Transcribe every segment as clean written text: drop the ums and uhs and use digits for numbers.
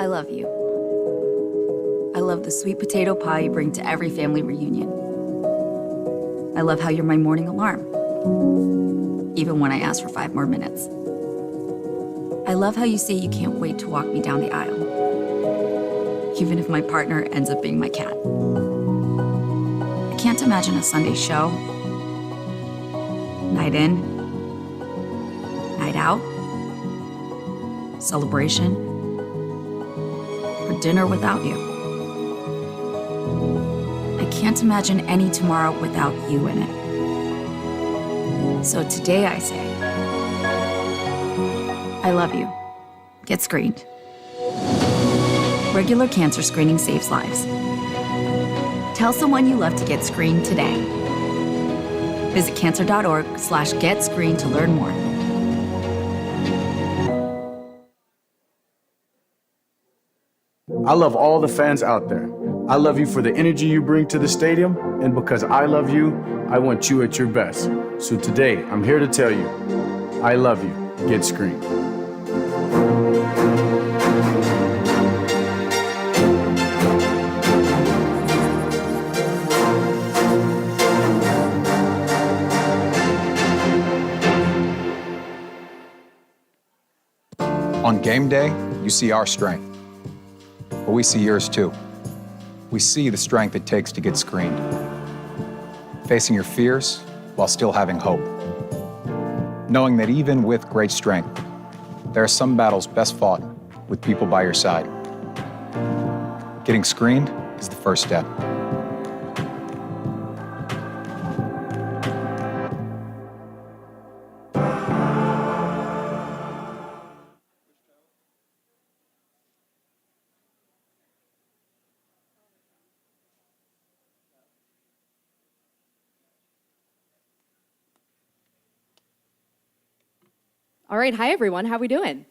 I love you. I love the sweet potato pie you bring to every family reunion. I love how you're my morning alarm, even when I ask for 5 more minutes. I love how you say you can't wait to walk me down the aisle, even if my partner ends up being my cat. I can't imagine a Sunday show, night in, night out, celebration, or dinner without you. I can't imagine any tomorrow without you in it. So today I say, I love you. Get screened. Regular cancer screening saves lives. Tell someone you love to get screened today. Visit cancer.org/getscreened to learn more. I love all the fans out there. I love you for the energy you bring to the stadium, and because I love you, I want you at your best. So today, I'm here to tell you, I love you. Get screened. On game day, you see our strength, but we see yours too. We see the strength it takes to get screened. Facing your fears while still having hope. Knowing that even with great strength, there are some battles best fought with people by your side. Getting screened is the first step. All right, hi everyone, how we doing?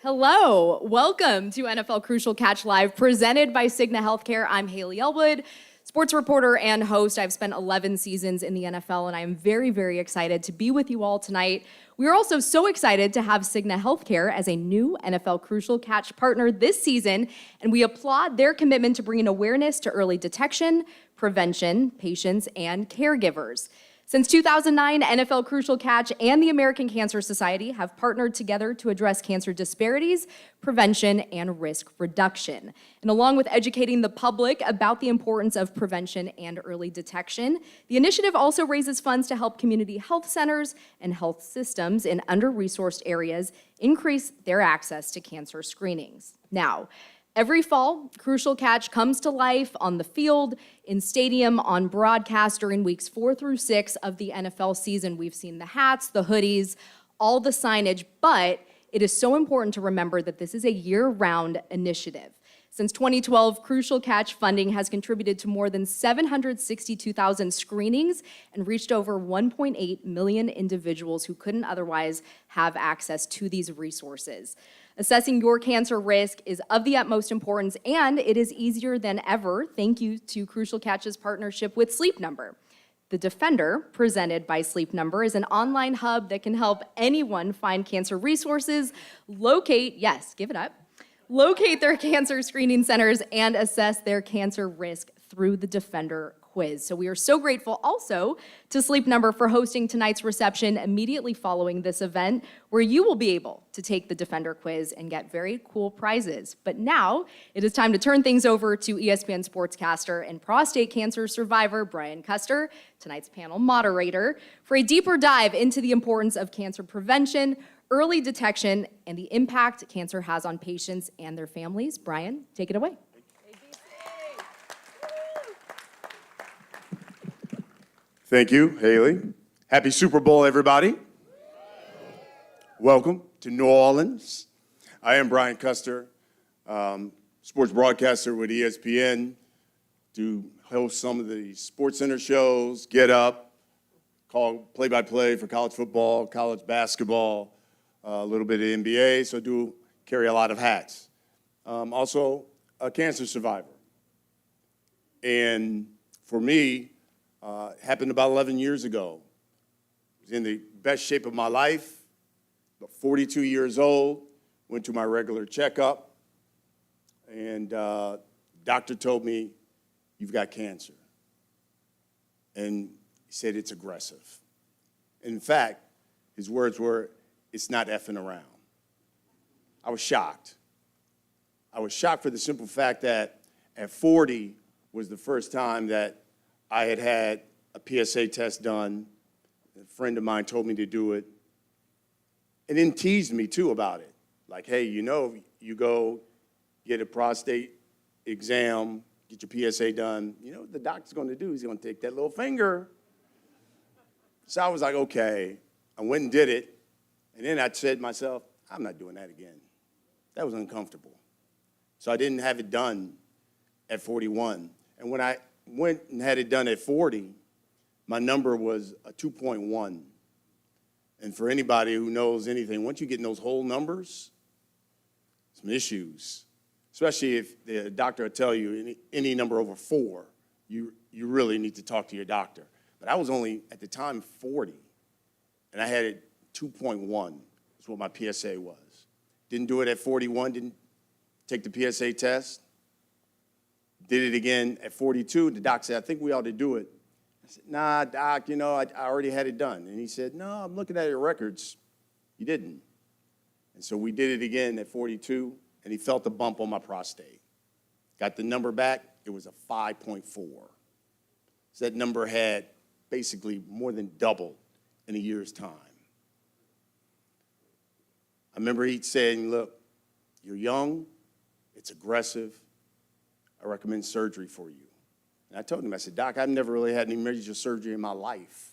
Hello, welcome to NFL Crucial Catch Live, presented by Cigna Healthcare. I'm Haley Elwood, sports reporter and host. I've spent 11 seasons in the NFL, and I am very, very excited to be with you all tonight. We are also so excited to have Cigna Healthcare as a new NFL Crucial Catch partner this season, and we applaud their commitment to bringing awareness to early detection, prevention, patients, and caregivers. Since 2009, NFL Crucial Catch and the American Cancer Society have partnered together to address cancer disparities, prevention, and risk reduction. And along with educating the public about the importance of prevention and early detection, the initiative also raises funds to help community health centers and health systems in under-resourced areas increase their access to cancer screenings. Now, every fall, Crucial Catch comes to life on the field, in stadium, on broadcast during weeks 4 through 6 of the NFL season. We've seen the hats, the hoodies, all the signage, but it is so important to remember that this is a year-round initiative. Since 2012, Crucial Catch funding has contributed to more than 762,000 screenings and reached over 1.8 million individuals who couldn't otherwise have access to these resources. Assessing your cancer risk is of the utmost importance, and it is easier than ever, thank you to Crucial Catch's partnership with Sleep Number. The Defender, presented by Sleep Number, is an online hub that can help anyone find cancer resources, locate their cancer screening centers, and assess their cancer risk through the Defender quiz. So we are so grateful also to Sleep Number for hosting tonight's reception immediately following this event, where you will be able to take the Defender quiz and get very cool prizes. But now it is time to turn things over to ESPN sportscaster and prostate cancer survivor Brian Kuster, tonight's panel moderator, for a deeper dive into the importance of cancer prevention, early detection, and the impact cancer has on patients and their families. Brian, take it away. Thank you, Haley. Happy Super Bowl, everybody. Welcome to New Orleans. I am Brian Kuster, sports broadcaster with ESPN, do host some of the Sports Center shows, Get Up, call play-by-play for college football, college basketball, a little bit of NBA, so I do carry a lot of hats. Also a cancer survivor. And for me, happened about 11 years ago. I was in the best shape of my life, about 42 years old, went to my regular checkup, and doctor told me, you've got cancer. And he said it's aggressive. In fact, his words were, it's not effing around. I was shocked. I was shocked for the simple fact that at 40 was the first time that I had had a PSA test done. A friend of mine told me to do it. And then teased me, too, about it. Like, hey, you know, you go get a prostate exam, get your PSA done. You know what the doctor's going to do? He's going to take that little finger. So I was like, okay. I went and did it. And then I said to myself, I'm not doing that again. That was uncomfortable. So I didn't have it done at 41. And when I went and had it done at 40, my number was a 2.1. And for anybody who knows anything, once you get in those whole numbers, some issues, especially if the doctor will tell you any number over 4, you really need to talk to your doctor. But I was only, at the time, 40, and I had it 2.1 is what my PSA was. Didn't do it at 41, didn't take the PSA test. Did it again at 42. The doc said, I think we ought to do it. I said, nah, doc, you know, I already had it done. And he said, no, I'm looking at your records. You didn't. And so we did it again at 42, and he felt a bump on my prostate. Got the number back, it was a 5.4. So that number had basically more than doubled in a year's time. I remember he saying, look, you're young, it's aggressive, I recommend surgery for you. And I told him, I said, Doc, I've never really had any major surgery in my life.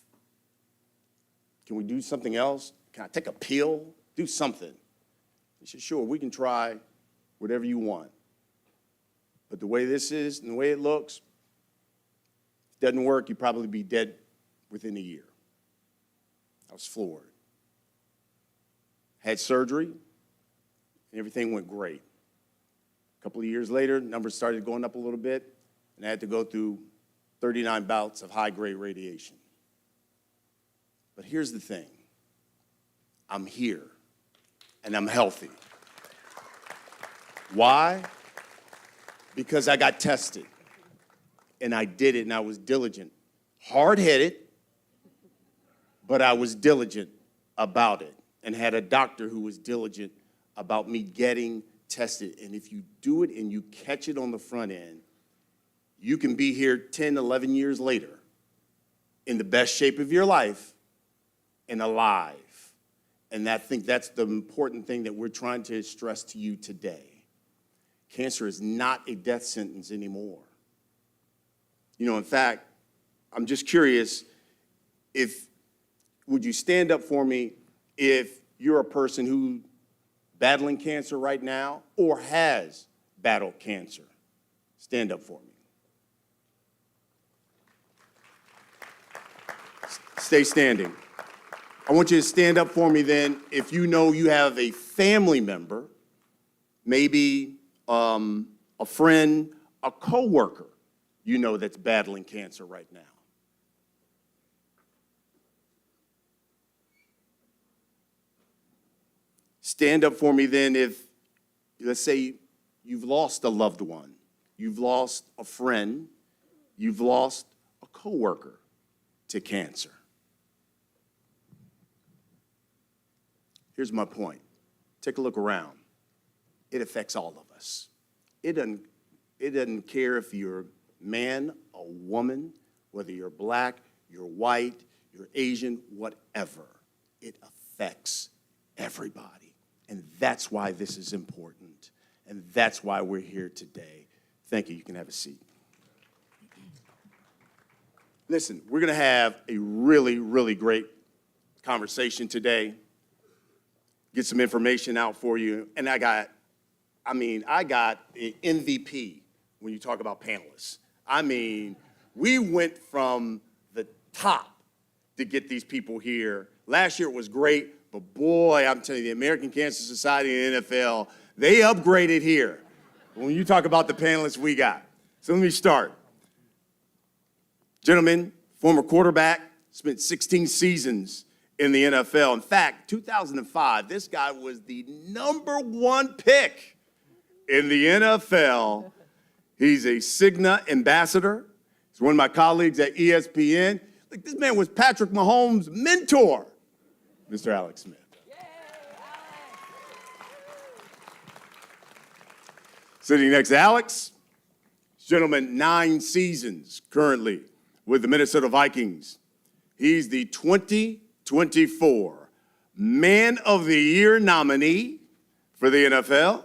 Can we do something else? Can I take a pill? Do something. He said, sure, we can try whatever you want. But the way this is and the way it looks, if it doesn't work, you'd probably be dead within a year. I was floored. Had surgery, and everything went great. A couple of years later, numbers started going up a little bit, and I had to go through 39 bouts of high-grade radiation. But here's the thing. I'm here, and I'm healthy. Why? Because I got tested, and I did it, and I was diligent. Hard-headed, but I was diligent about it, and had a doctor who was diligent about me getting tested. And if you do it and you catch it on the front end, you can be here 10, 11 years later in the best shape of your life and alive. And I think that's the important thing that we're trying to stress to you today. Cancer is not a death sentence anymore. You know, in fact, I'm just curious would you stand up for me if you're a person who's battling cancer right now or has battled cancer? Stand up for me. Stay standing. I want you to stand up for me then if you know you have a family member, maybe a friend, a coworker, you know that's battling cancer right now. Stand up for me then if, let's say, you've lost a loved one, you've lost a friend, you've lost a coworker to cancer. Here's my point. Take a look around. It affects all of us. It doesn't care if you're a man, a woman, whether you're black, you're white, you're Asian, whatever. It affects everybody. And that's why this is important. And that's why we're here today. Thank you. You can have a seat. Listen, we're going to have a really, really great conversation today. Get some information out for you. And I got an MVP when you talk about panelists. I mean, we went from the top to get these people here. Last year it was great. But boy, I'm telling you, the American Cancer Society and the NFL, they upgraded here when you talk about the panelists we got. So let me start. Gentleman, former quarterback, spent 16 seasons in the NFL. In fact, 2005, this guy was the #1 pick in the NFL. He's a Cigna ambassador. He's one of my colleagues at ESPN. Like, this man was Patrick Mahomes' mentor, Mr. Alex Smith. Sitting next to Alex, gentleman, 9 seasons currently with the Minnesota Vikings. He's the 2024 Man of the Year nominee for the NFL.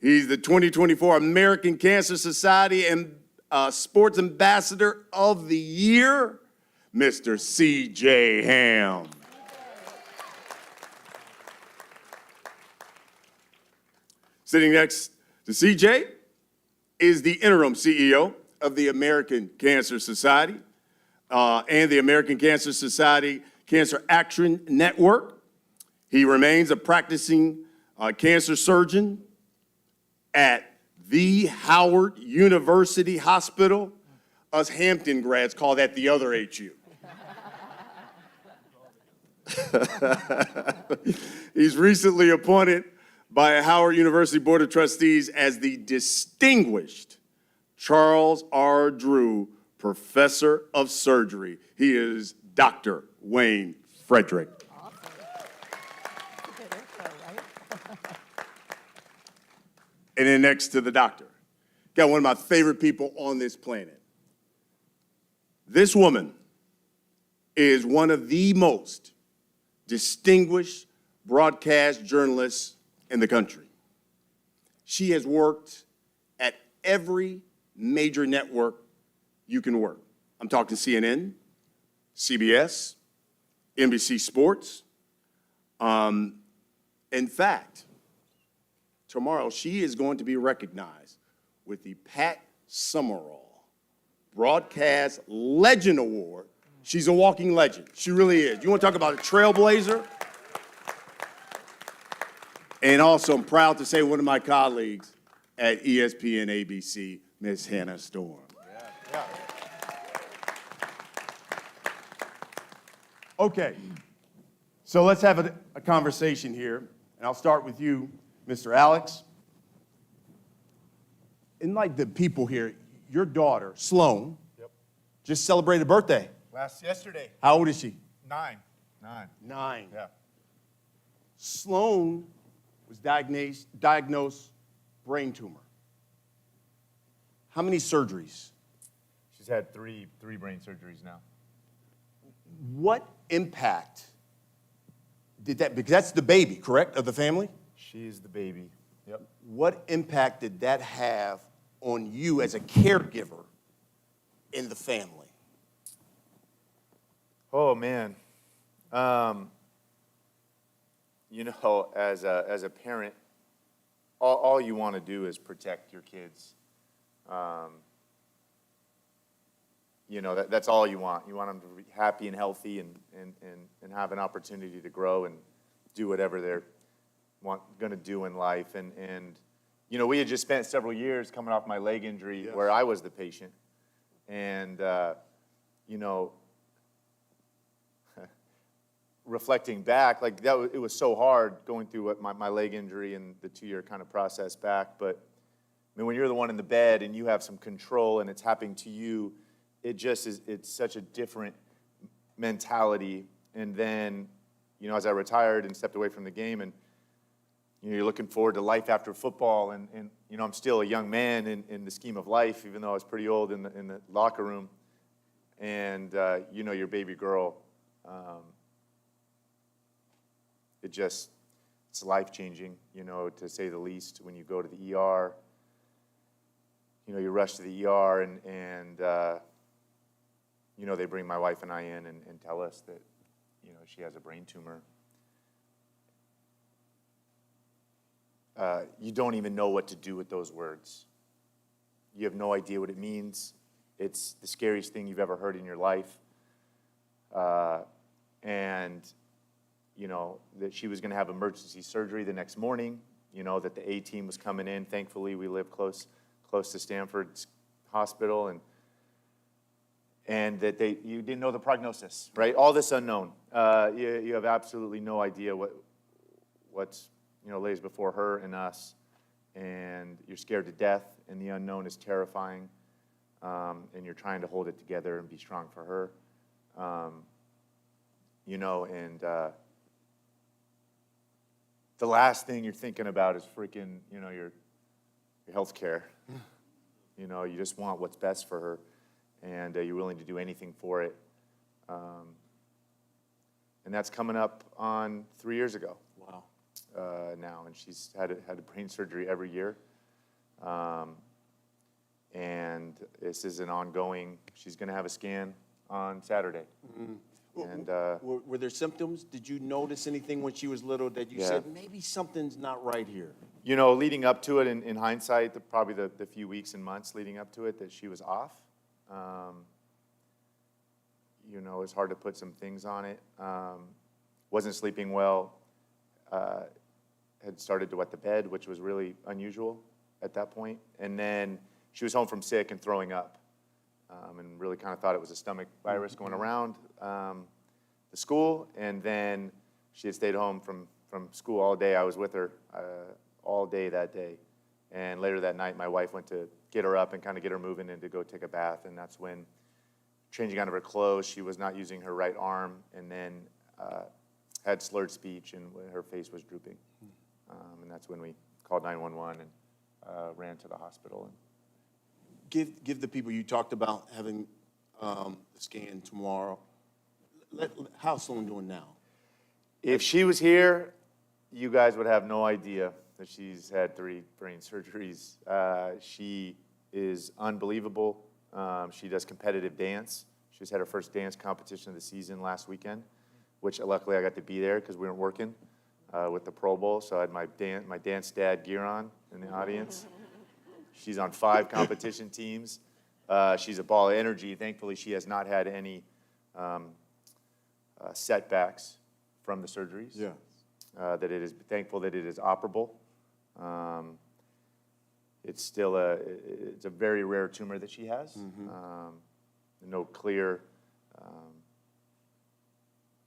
He's the 2024 American Cancer Society and Sports Ambassador of the Year, Mr. C.J. Ham. Sitting next to C.J. is the interim CEO of the American Cancer Society and the American Cancer Society Cancer Action Network. He remains a practicing cancer surgeon at the Howard University Hospital. Us Hampton grads call that the other HU. He's recently appointed by Howard University Board of Trustees as the distinguished Charles R. Drew Professor of Surgery. He is Dr. Wayne Frederick. And then next to the doctor, got one of my favorite people on this planet. This woman is one of the most distinguished broadcast journalists in the country. She has worked at every major network you can work. I'm talking CNN, CBS, NBC Sports. In fact, tomorrow she is going to be recognized with the Pat Summerall Broadcast Legend Award. She's a walking legend. She really is. You want to talk about a trailblazer? And also, I'm proud to say one of my colleagues at ESPN ABC, Miss Hannah Storm. Yeah. Okay, so let's have a conversation here, and I'll start with you, Mr. Alex. And like the people here, your daughter, Sloan, just celebrated a birthday. Yesterday. How old is she? 9. 9. Yeah. Sloan was diagnosed brain tumor. How many surgeries? She's had three brain surgeries now. What impact did that, because that's the baby, correct, of the family? She's the baby. Yep. What impact did that have on you as a caregiver in the family? Oh, man. You know, as a parent, all you want to do is protect your kids. You know, that's all you want. You want them to be happy and healthy and have an opportunity to grow and do whatever they're going to do in life. And, you know, we had just spent several years coming off my leg injury where I was the patient. And, you know, reflecting back, like it was so hard going through my leg injury and the 2-year kind of process back. But I mean, when you're the one in the bed and you have some control and it's happening to you, it just is, it's such a different mentality. And then, you know, as I retired and stepped away from the game, and you know, you're looking forward to life after football, and you know, I'm still a young man in the scheme of life, even though I was pretty old in the locker room. And you know, your baby girl, it's life-changing, you know, to say the least. When you go to the ER, you know, you rush to the ER, and you know, they bring my wife and I in and tell us that, you know, she has a brain tumor. You don't even know what to do with those words. You have no idea what it means. It's the scariest thing you've ever heard in your life. And, you know, that she was going to have emergency surgery the next morning, you know, that the A-team was coming in. Thankfully, we live close to Stanford's hospital, and that you didn't know the prognosis, right? All this unknown. You have absolutely no idea what's, you know, lays before her and us. And you're scared to death, and the unknown is terrifying, and you're trying to hold it together and be strong for her. You know, and the last thing you're thinking about is freaking, you know, your health care. You know, you just want what's best for her, and you're willing to do anything for it. And that's coming up on 3 years ago. Wow. Now, and she's had a brain surgery every year. And this is an ongoing, she's going to have a scan on Saturday. And Were there symptoms? Did you notice anything when she was little that you Yeah. said, maybe something's not right here? you know, leading up to it, in hindsight, probably the few weeks and months leading up to it, that she was off. You know, it's hard to put some things on it. Wasn't sleeping well. Had started to wet the bed, which was really unusual at that point. And then she was home from sick and throwing up, and really kind of thought it was a stomach virus going around the school. And then she had stayed home from school all day. I was with her all day that day. And later that night, my wife went to get her up and kind of get her moving and to go take a bath. And that's when, changing out of her clothes, she was not using her right arm, and then had slurred speech, and her face was drooping. And that's when we called 911 and ran to the hospital. Give the people, you talked about having the scan tomorrow. How's Sloan doing now? If she was here, you guys would have no idea that she's had 3 brain surgeries. She is unbelievable. She does competitive dance. She just had her first dance competition of the season last weekend, which luckily I got to be there because we weren't working with the Pro Bowl. So I had my dance dad gear on in the audience. She's on 5 competition teams. She's a ball of energy. Thankfully, she has not had any setbacks from the surgeries. Yeah. Thankful that it is operable. It's still it's a very rare tumor that she has. No clear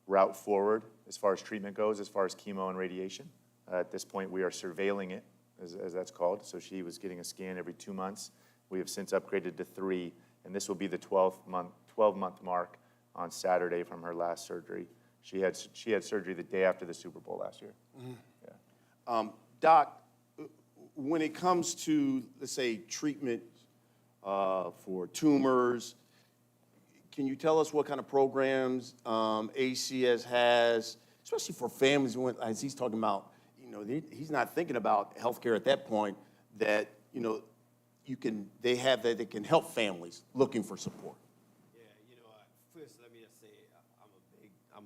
route forward as far as treatment goes, as far as chemo and radiation. At this point, we are surveilling it, as that's called. So she was getting a scan every 2 months. We have since upgraded to 3, and this will be the 12-month mark on Saturday from her last surgery. She had surgery the day after the Super Bowl last year. Yeah. Doc, when it comes to, let's say, treatment for tumors, can you tell us what kind of programs ACS has, especially for families, as he's talking about, you know, he's not thinking about healthcare at that point, that, you know, they can help families looking for support? Yeah, you know, first let me just say I'm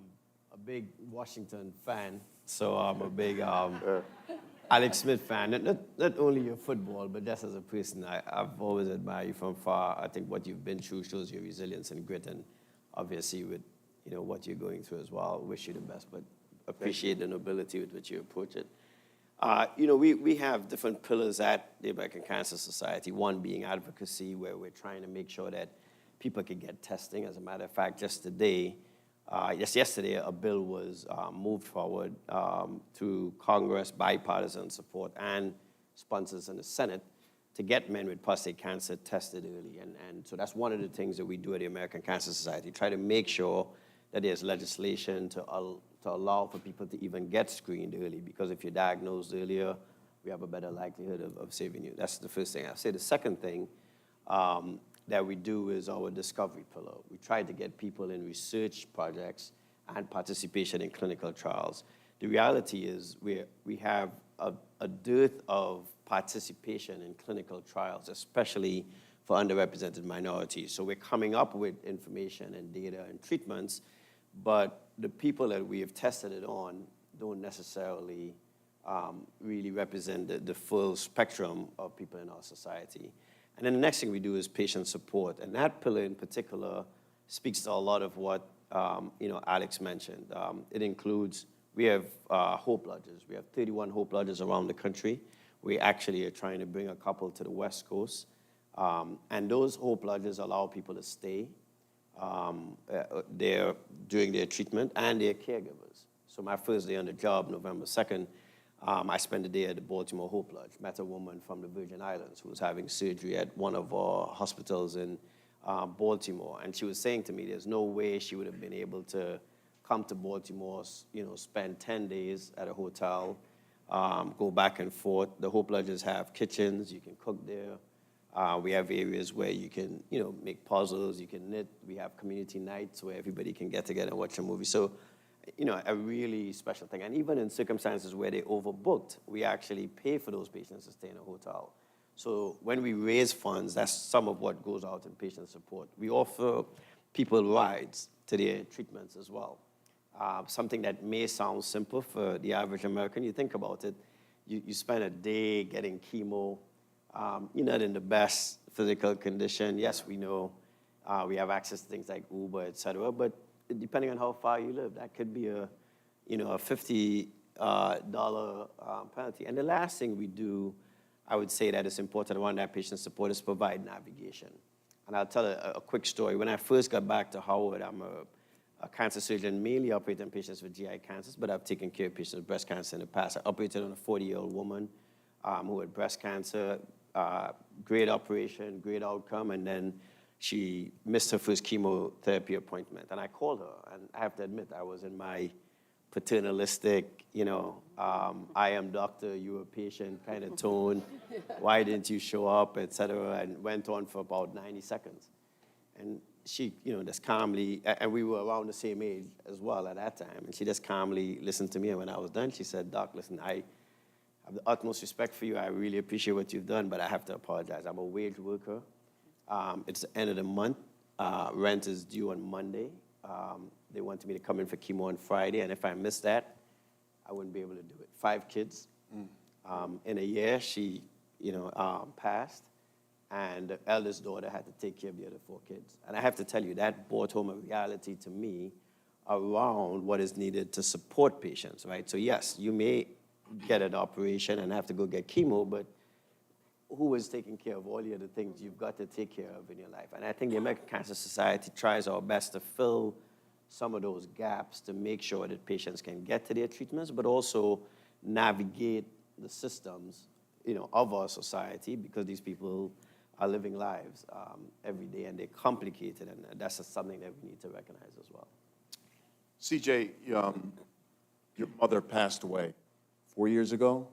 a big Washington fan, so I'm a big Alex Smith fan. Not only your football, but just as a person, I've always admired you from far. I think what you've been through shows your resilience and grit, and obviously with, you know, what you're going through as well. Wish you the best, but appreciate the nobility with which you approach it. You know, we have different pillars at the American Cancer Society, one being advocacy, where we're trying to make sure that people can get testing. As a matter of fact, just yesterday, a bill was moved forward through Congress, bipartisan support, and sponsors in the Senate to get men with prostate cancer tested early. And so that's one of the things that we do at the American Cancer Society, try to make sure that there's legislation to allow for people to even get screened early, because if you're diagnosed earlier, we have a better likelihood of saving you. That's the first thing. I'll say the second thing that we do is our discovery pillar. We try to get people in research projects and participation in clinical trials. The reality is we have a dearth of participation in clinical trials, especially for underrepresented minorities. So we're coming up with information and data and treatments, but the people that we have tested it on don't necessarily really represent the full spectrum of people in our society. And then the next thing we do is patient support. And that pillar in particular speaks to a lot of what you know, Alex mentioned. It includes, we have Hope Lodges. We have 31 Hope Lodges around the country. We actually are trying to bring a couple to the West Coast. And those Hope Lodges allow people to stay there during their treatment, and their caregivers. So my first day on the job, November 2nd, I spent the day at the Baltimore Hope Lodge, met a woman from the Virgin Islands who was having surgery at one of our hospitals in Baltimore. And she was saying to me, there's no way she would have been able to come to Baltimore, spend 10 days at a hotel, go back and forth. The Hope Lodges have kitchens, you can cook there. We have areas where you can, make puzzles, you can knit. We have community nights where everybody can get together and watch a movie. So, a really special thing. And even in circumstances where they overbooked, we actually pay for those patients to stay in a hotel. So when we raise funds, that's some of what goes out in patient support. We offer people rides to their treatments as well. Something that may sound simple for the average American. You think about it, you spend a day getting chemo, you're not in the best physical condition. Yes, we know we have access to things like Uber, et cetera, but depending on how far you live, that could be a $50 penalty. And the last thing we do, I would say that is important around that patient support, is provide navigation. And I'll tell a quick story. When I first got back to Howard, I'm a cancer surgeon, mainly operating on patients with GI cancers, but I've taken care of patients with breast cancer in the past. I operated on a 40-year-old woman who had breast cancer, great operation, great outcome, and then she missed her first chemotherapy appointment. And I called her, and I have to admit, I was in my paternalistic, I am doctor, you a patient kind of tone. Why didn't you show up, et cetera, and went on for about 90 seconds. And she, just calmly, and we were around the same age as well at that time, and she just calmly listened to me, and when I was done, she said, "Doc, listen, I have the utmost respect for you. I really appreciate what you've done, but I have to apologize. I'm a wage worker. It's the end of the month. Rent is due on Monday. They wanted me to come in for chemo on Friday, and if I miss that, I wouldn't be able to do it." 5 kids. In a year, she, passed, and the eldest daughter had to take care of the other 4 kids. And I have to tell you, that brought home a reality to me around what is needed to support patients, right? So yes, you may get an operation and have to go get chemo, but who is taking care of all the other things you've got to take care of in your life? And I think the American Cancer Society tries our best to fill some of those gaps to make sure that patients can get to their treatments, but also navigate the systems, of our society, because these people are living lives every day, and they're complicated, and that's just something that we need to recognize as well. CJ, your mother passed away 4 years ago?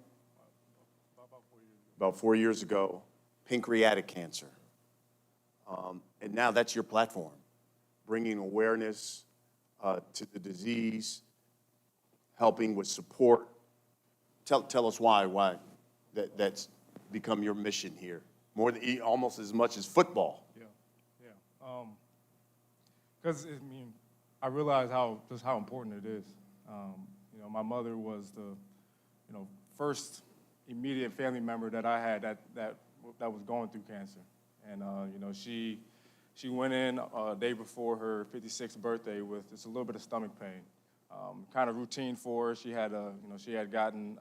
About 4 years ago, pancreatic cancer. And now that's your platform, bringing awareness to the disease, helping with support. Tell us why that's become your mission here, more than almost as much as football. Yeah. Because I realize just how important it is. My mother was the, first immediate family member that I had that was going through cancer, and she went in a day before her 56th birthday with just a little bit of stomach pain, kind of routine for her. She had gotten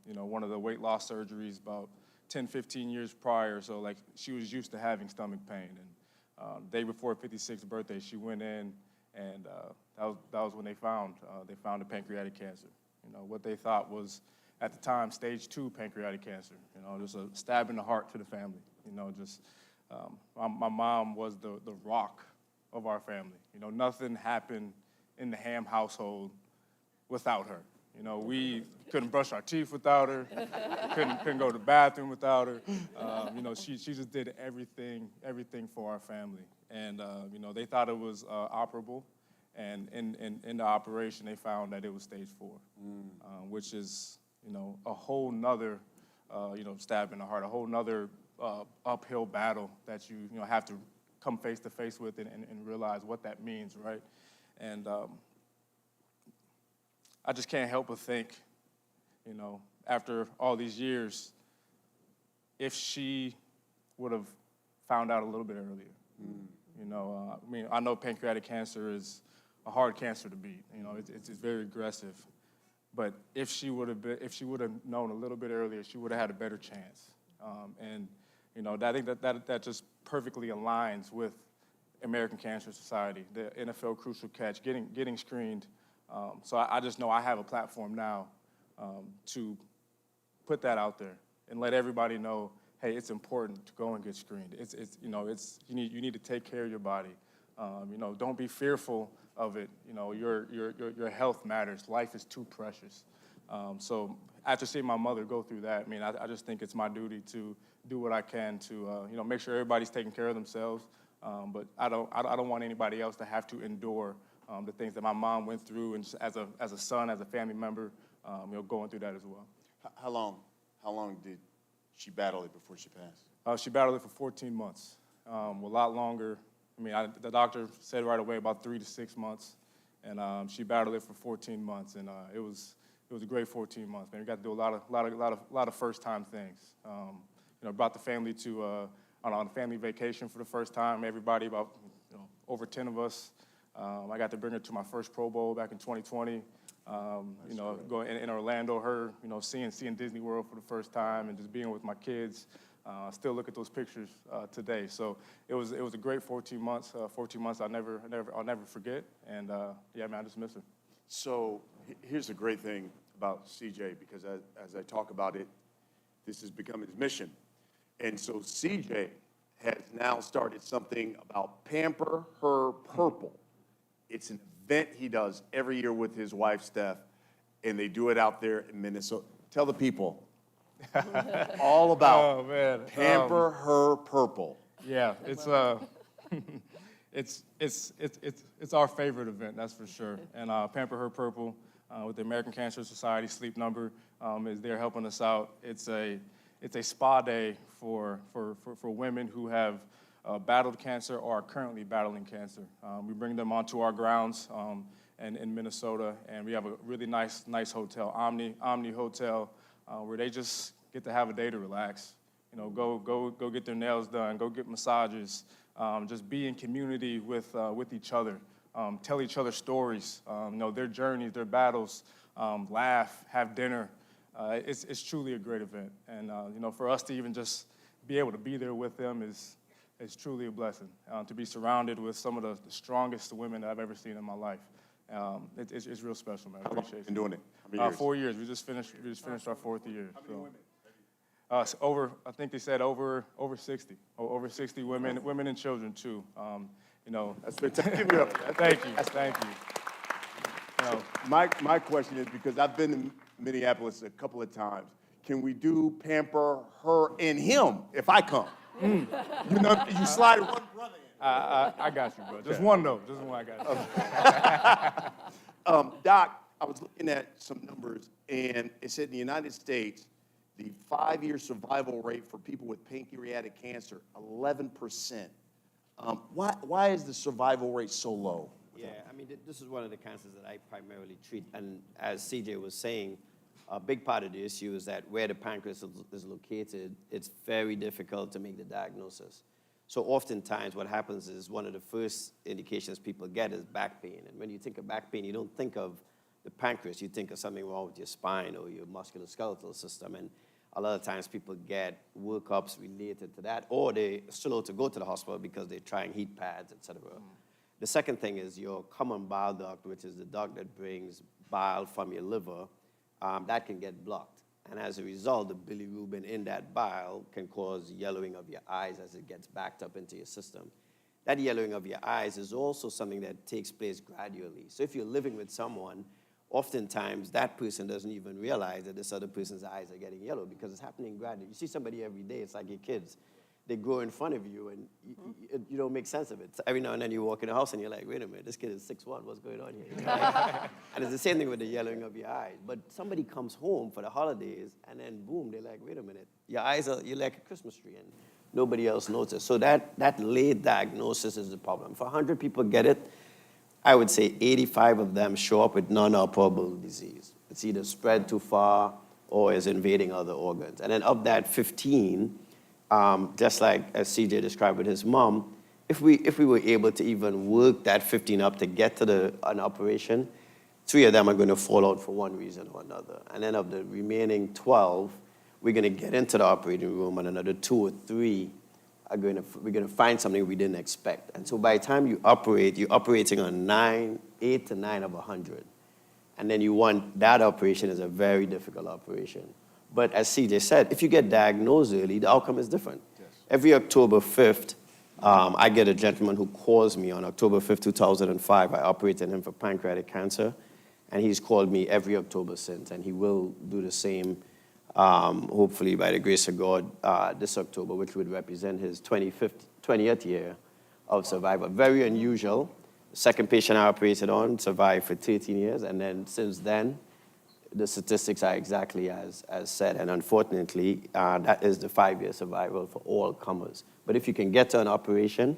one of the weight loss surgeries about 10, 15 years prior, so she was used to having stomach pain. And the day before her 56th birthday, she went in, and that was when they found the pancreatic cancer. What they thought was, at the time, stage 2 pancreatic cancer. Just a stab in the heart to the family. My mom was the rock of our family. Nothing happened in the Ham household without her. We couldn't brush our teeth without her. couldn't go to the bathroom without her. She just did everything for our family. And they thought it was operable, and in the operation they found that it was stage 4, which is a whole nother stab in the heart, a whole nother uphill battle that you have to come face to face with and realize what that means, right? And I just can't help but think, after all these years, if she would have found out a little bit earlier. I know pancreatic cancer is a hard cancer to beat. It's very aggressive. But if she would have known a little bit earlier, she would have had a better chance. I think that just perfectly aligns with American Cancer Society, the NFL Crucial Catch, getting screened. So I just know I have a platform now to put that out there and let everybody know, hey, it's important to go and get screened. You need to take care of your body. Don't be fearful of it. Your health matters. Life is too precious. So after seeing my mother go through that, I just think it's my duty to do what I can to, make sure everybody's taking care of themselves. But I don't want anybody else to have to endure the things that my mom went through, and as a son, as a family member, going through that as well. How long did she battle it before she passed? She battled it for 14 months, a lot longer. The doctor said right away about 3 to 6 months, and she battled it for 14 months, and it was a great 14 months. Man, we got to do a lot of first-time things. Brought the family to on a family vacation for the first time. Everybody, about over 10 of us. I got to bring her to my first Pro Bowl back in 2020. Going in Orlando, her seeing Disney World for the first time, and just being with my kids. I still look at those pictures today. So it was a great 14 months. 14 months I'll never forget. And I just miss her. So here's the great thing about CJ, because as I talk about it, this has become his mission. And so CJ has now started something about Pamper Her Purple. It's an event he does every year with his wife, Steph, and they do it out there in Minnesota. Tell the people all about Pamper Her Purple. Yeah, it's it's our favorite event, that's for sure. And Pamper Her Purple with the American Cancer Society Sleep Number is there helping us out. It's a spa day for women who have battled cancer or are currently battling cancer. We bring them onto our grounds in Minnesota, and we have a really nice hotel, Omni Hotel, where they just get to have a day to relax. Go get their nails done, go get massages, just be in community with each other, tell each other stories, their journeys, their battles, laugh, have dinner. It's truly a great event, and for us to even just be able to be there with them is truly a blessing. To be surrounded with some of the strongest women that I've ever seen in my life, it's real special, man. How long have you been doing it? How many years? 4 years. We just finished our 4th year. How many women? I think they said over 60. Over 60 women and children too. That's fantastic. Give me up. Thank you. My question is, because I've been to Minneapolis a couple of times, can we do Pamper Her and Him if I come? You slide one brother in. I got you, bro. Just one though. Just one. I got you. Doc, I was looking at some numbers, and it said in the United States, the 5-year survival rate for people with pancreatic cancer, 11%. Why is the survival rate so low? Yeah, this is one of the cancers that I primarily treat. And as CJ was saying, a big part of the issue is that where the pancreas is located, it's very difficult to make the diagnosis. So oftentimes what happens is one of the first indications people get is back pain. And when you think of back pain, you don't think of the pancreas, you think of something wrong with your spine or your musculoskeletal system. And a lot of times people get workups related to that, or they're slow to go to the hospital because they're trying heat pads, et cetera. The second thing is your common bile duct, which is the duct that brings bile from your liver, that can get blocked. And as a result, the bilirubin in that bile can cause yellowing of your eyes as it gets backed up into your system. That yellowing of your eyes is also something that takes place gradually. So if you're living with someone, oftentimes that person doesn't even realize that this other person's eyes are getting yellow because it's happening gradually. You see somebody every day, it's like your kids. They grow in front of you, and you don't make sense of it. So every now and then you walk in the house, and you're like, wait a minute, this kid is 6'1", what's going on here? And it's the same thing with the yellowing of your eyes. But somebody comes home for the holidays, and then boom, they're like, wait a minute, your eyes you're like a Christmas tree, and nobody else noticed. So that late diagnosis is the problem. If 100 people get it, I would say 85 of them show up with non-operable disease. It's either spread too far or is invading other organs. And then of that 15, just like as CJ described with his mom, if we were able to even work that 15 up to get to an operation, 3 of them are going to fall out for one reason or another. And then of the remaining 12, we're going to get into the operating room, and another 2 or 3 we're going to find something we didn't expect. And so by the time you operate, you're operating on 8 to 9 of 100. And then that operation is a very difficult operation. But as CJ said, if you get diagnosed early, the outcome is different. Yes. Every October 5th, I get a gentleman who calls me on October 5th, 2005. I operated him for pancreatic cancer, and he's called me every October since, and he will do the same, hopefully by the grace of God, this October, which would represent his 20th year of survival. Very unusual. The second patient I operated on survived for 13 years, and then since then, the statistics are exactly as said, and unfortunately, that is the 5-year survival for all comers. But if you can get to an operation,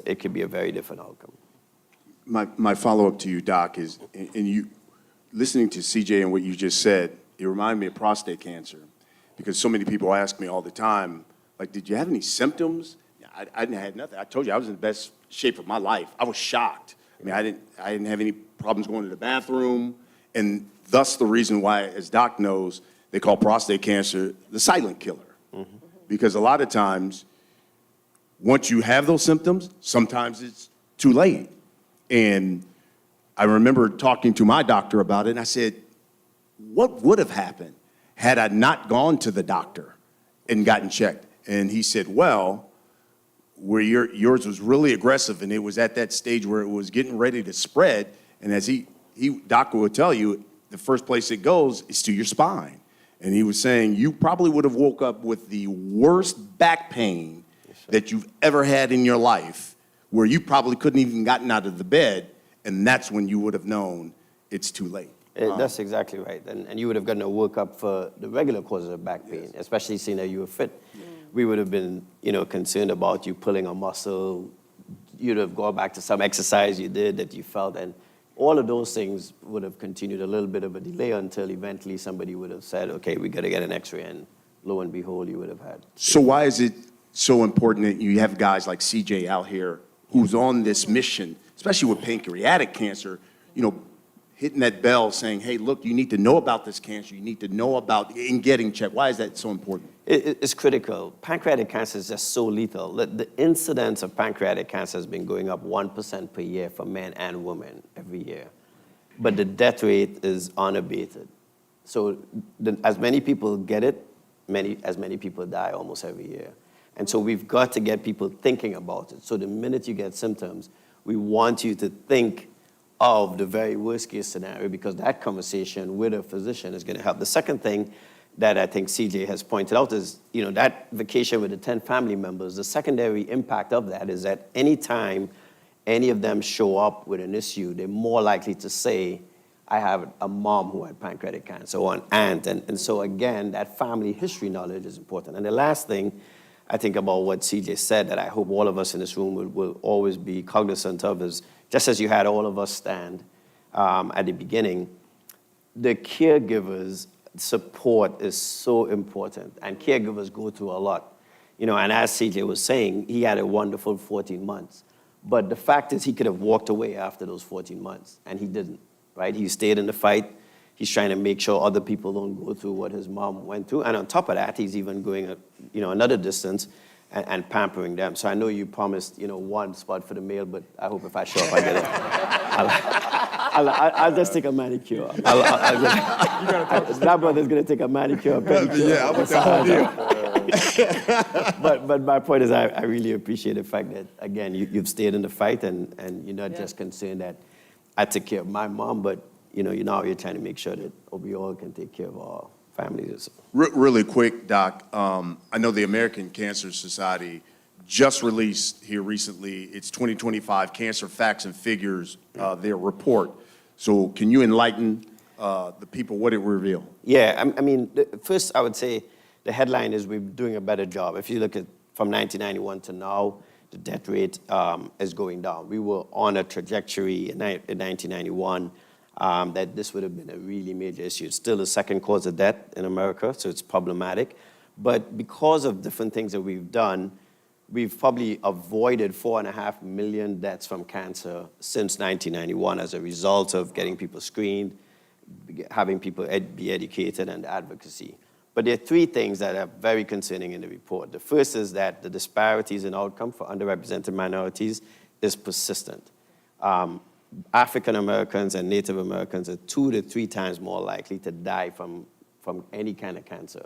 it could be a very different outcome. My follow-up to you, Doc, is, and you, listening to CJ and what you just said, it reminded me of prostate cancer, because so many people ask me all the time, like, did you have any symptoms? I didn't have nothing. I told you I was in the best shape of my life. I was shocked. I mean, I didn't have any problems going to the bathroom, and thus the reason why, as Doc knows, they call prostate cancer the silent killer. Mm-hmm. Because a lot of times, once you have those symptoms, sometimes it's too late. And I remember talking to my doctor about it, and I said, what would have happened had I not gone to the doctor and gotten checked? And he said, well, where yours was really aggressive, and it was at that stage where it was getting ready to spread, and as doctor would tell you, the first place it goes is to your spine. And he was saying, you probably would have woke up with the worst back pain that you've ever had in your life, where you probably couldn't even gotten out of the bed, and that's when you would have known it's too late. That's exactly right. And you would have gotten a workup for the regular causes of back pain, yes, especially seeing that you were fit. Yeah. We would have been, concerned about you pulling a muscle. You'd have gone back to some exercise you did that you felt, and all of those things would have continued a little bit of a delay until eventually somebody would have said, okay, we got to get an x-ray, and lo and behold, you would have had. So why is it so important that you have guys like CJ out here who's on this mission, especially with pancreatic cancer, hitting that bell saying, hey, look, you need to know about this cancer, you need to know about in getting checked. Why is that so important? It's critical. Pancreatic cancer is just so lethal. The incidence of pancreatic cancer has been going up 1% per year for men and women every year. But the death rate is unabated. So as many people get it, as many people die almost every year. And so we've got to get people thinking about it. So the minute you get symptoms, we want you to think of the very worst case scenario, because that conversation with a physician is going to help. The second thing that I think CJ has pointed out is, that vacation with the 10 family members, the secondary impact of that is that anytime any of them show up with an issue, they're more likely to say, I have a mom who had pancreatic cancer or an aunt. And so again, that family history knowledge is important. And the last thing I think about what CJ said that I hope all of us in this room will always be cognizant of is, just as you had all of us stand at the beginning, the caregivers' support is so important, and caregivers go through a lot. And as CJ was saying, he had a wonderful 14 months. But the fact is he could have walked away after those 14 months, and he didn't, right? He stayed in the fight. He's trying to make sure other people don't go through what his mom went through. And on top of that, he's even going another distance and pampering them. So I know you promised, one spot for the male, but I hope if I show up, I get it. I'll just take a manicure. That brother's going to take a manicure, pedicure. Yeah, I want that whole deal. But my point is, I really appreciate the fact that, again, you've stayed in the fight, and you're not just concerned that I took care of my mom, but you're trying to make sure that we all can take care of our families. Really quick, Doc, I know the American Cancer Society just released here recently its 2025 Cancer Facts and Figures, their report. So can you enlighten the people what it revealed? Yeah, first I would say the headline is we're doing a better job. If you look at from 1991 to now, the death rate is going down. We were on a trajectory in 1991 that this would have been a really major issue. It's still the second cause of death in America, so it's problematic. But because of different things that we've done, we've probably avoided 4.5 million deaths from cancer since 1991 as a result of getting people screened, having people be educated, and advocacy. But there are three things that are very concerning in the report. The first is that the disparities in outcome for underrepresented minorities is persistent. African Americans and Native Americans are 2 to 3 times more likely to die from from any kind of cancer.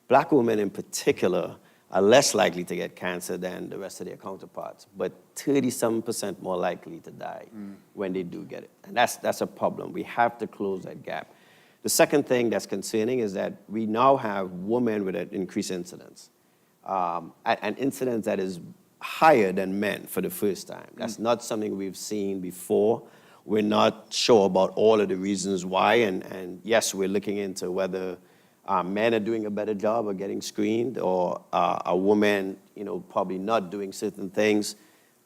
Black women in particular are less likely to get cancer than the rest of their counterparts, but 37% more likely to die when they do get it. And that's a problem. We have to close that gap. The second thing that's concerning is that we now have women with an increased incidence, an incidence that is higher than men for the first time. That's not something we've seen before. We're not sure about all of the reasons why, and yes, we're looking into whether men are doing a better job of getting screened, or a woman, probably not doing certain things,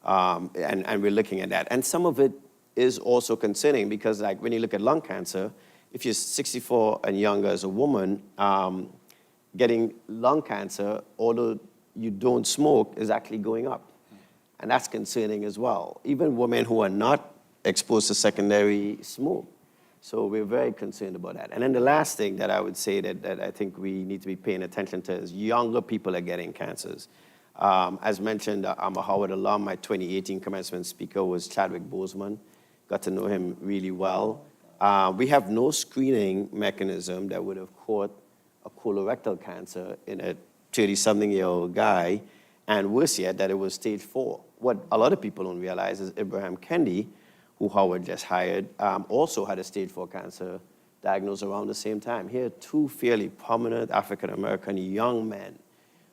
and we're looking at that. And some of it is also concerning because, like, when you look at lung cancer, if you're 64 and younger as a woman, getting lung cancer, although you don't smoke, is actually going up. And that's concerning as well. Even women who are not exposed to secondary smoke. So we're very concerned about that. And then the last thing that I would say that I think we need to be paying attention to is younger people are getting cancers. As mentioned, I'm a Howard alum. My 2018 commencement speaker was Chadwick Boseman. Got to know him really well. We have no screening mechanism that would have caught a colorectal cancer in a 30-something-year-old guy, and worse yet, that it was stage 4. What a lot of people don't realize is Abraham Kendi, who Howard just hired, also had a stage 4 cancer diagnosed around the same time. Here are 2 fairly prominent African-American young men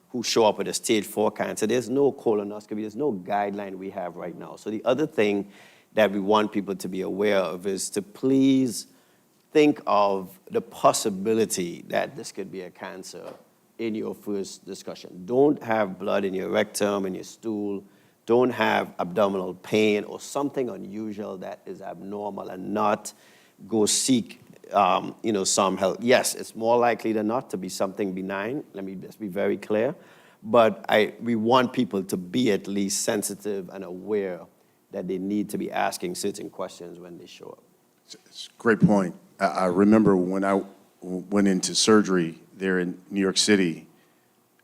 who show up with a stage 4 cancer. There's no colonoscopy, there's no guideline we have right now. So the other thing that we want people to be aware of is to please think of the possibility that this could be a cancer in your first discussion. Don't have blood in your rectum and your stool. Don't have abdominal pain or something unusual that is abnormal, and not go seek some help. Yes, it's more likely than not to be something benign. Let me just be very clear. But we want people to be at least sensitive and aware that they need to be asking certain questions when they show up. It's a great point. I remember when I went into surgery there in New York City,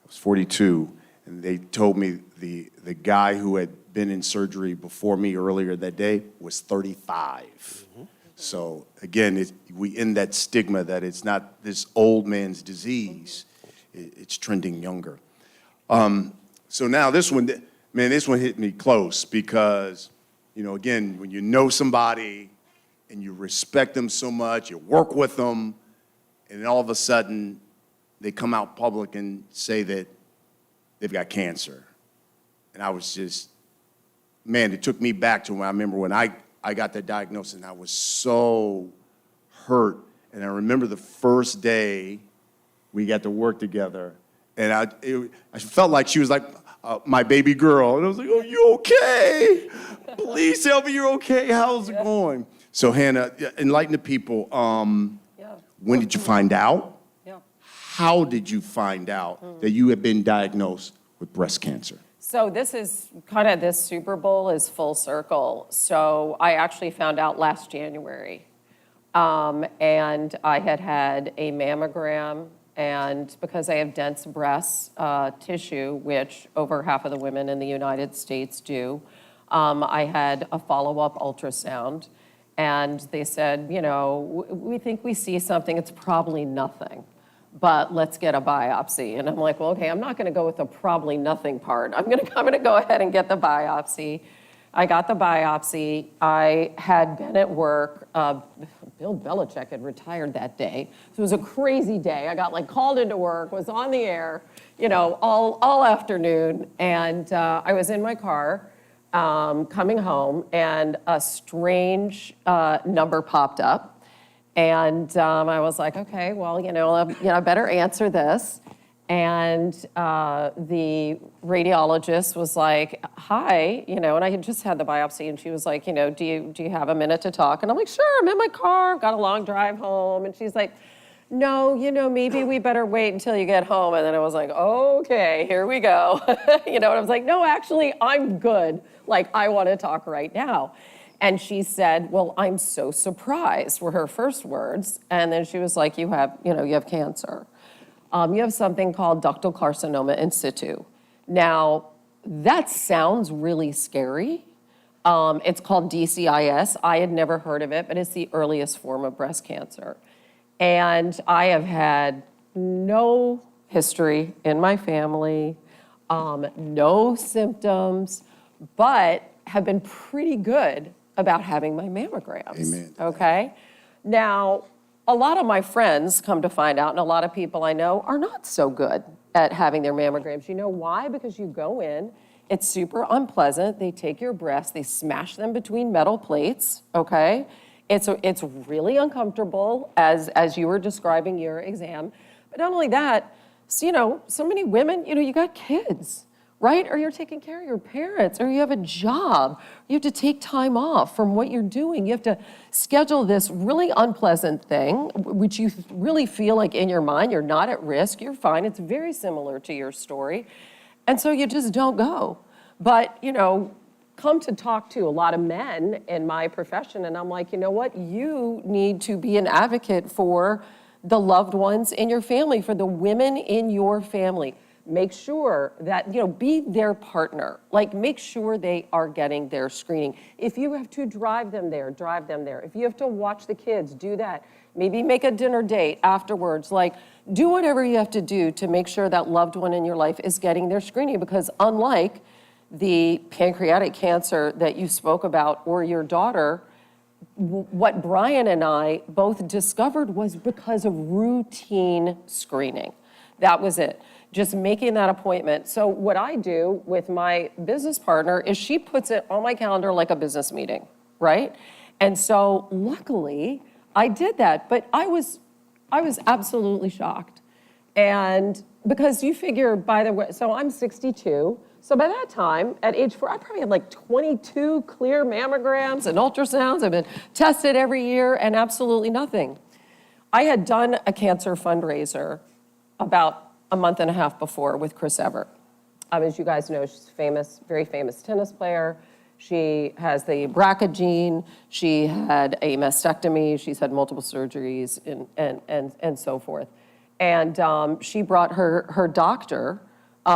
I was 42, and they told me the guy who had been in surgery before me earlier that day was 35. Mm-hmm. So again, we end that stigma that it's not this old man's disease, it's trending younger. So now this one hit me close because, again, when you know somebody and you respect them so much, you work with them, and then all of a sudden they come out public and say that they've got cancer. And I was just, it took me back to when I remember when I got that diagnosis, and I was so hurt. And I remember the first day we got to work together, and I felt like she was like my baby girl. And I was like, "Oh, you okay? Please tell me you're okay. How's it going?" So Hannah, enlighten the people. When did you find out? Yeah. How did you find out that you had been diagnosed with breast cancer? So this Super Bowl is full circle. So I actually found out last January. And I had a mammogram, and because I have dense breast tissue, which over half of the women in the United States do, I had a follow-up ultrasound. And they said, we think we see something, it's probably nothing, but let's get a biopsy. And I'm like, well, okay, I'm not gonna go with the probably nothing part. I'm gonna go ahead and get the biopsy. I got the biopsy. I had been at work. Bill Belichick had retired that day. So it was a crazy day. I got called into work, was on the air, all afternoon. And I was in my car, coming home, and a strange number popped up. And I was like, okay, well, I better answer this. And the radiologist was like, hi, and I had just had the biopsy, and she was like, do you have a minute to talk? And I'm like, sure, I'm in my car, I've got a long drive home. And she's like, no, maybe we better wait until you get home. And then I was like, okay, here we go. And I was like, no, actually, I'm good. I want to talk right now. And she said, well, I'm so surprised, were her first words. And then she was like, you have cancer. You have something called ductal carcinoma in situ. Now, that sounds really scary. It's called DCIS. I had never heard of it, but it's the earliest form of breast cancer. And I have had no history in my family, no symptoms, but have been pretty good about having my mammograms. Amen. Okay? Now, a lot of my friends, come to find out, and a lot of people I know, are not so good at having their mammograms. You know why? Because you go in, it's super unpleasant. They take your breasts, they smash them between metal plates, okay? It's really uncomfortable, as you were describing your exam. But not only that, so many women, you got kids, right? Or you're taking care of your parents, or you have a job. You have to take time off from what you're doing. You have to schedule this really unpleasant thing, which you really feel like in your mind, you're not at risk, you're fine. It's very similar to your story. And so you just don't go. But, come to talk to a lot of men in my profession, and I'm like, you know what? You need to be an advocate for the loved ones in your family, for the women in your family. Make sure that, be their partner. Like, make sure they are getting their screening. If you have to drive them there, drive them there. If you have to watch the kids, do that. Maybe make a dinner date afterwards. Like, do whatever you have to do to make sure that loved one in your life is getting their screening, because unlike the pancreatic cancer that you spoke about or your daughter, what Brian and I both discovered was because of routine screening. That was it. Just making that appointment. So what I do with my business partner is she puts it on my calendar like a business meeting, right? And so luckily I did that, but I was absolutely shocked. And because you figure, by the way, so I'm 62. So by that time, at age 4, I probably had like 22 clear mammograms and ultrasounds. I've been tested every year and absolutely nothing. I had done a cancer fundraiser about a month and a half before with Chris Evert. As you guys know, she's famous, very famous tennis player. She has the BRCA gene. She had a mastectomy. She's had multiple surgeries and so forth. And she brought her doctor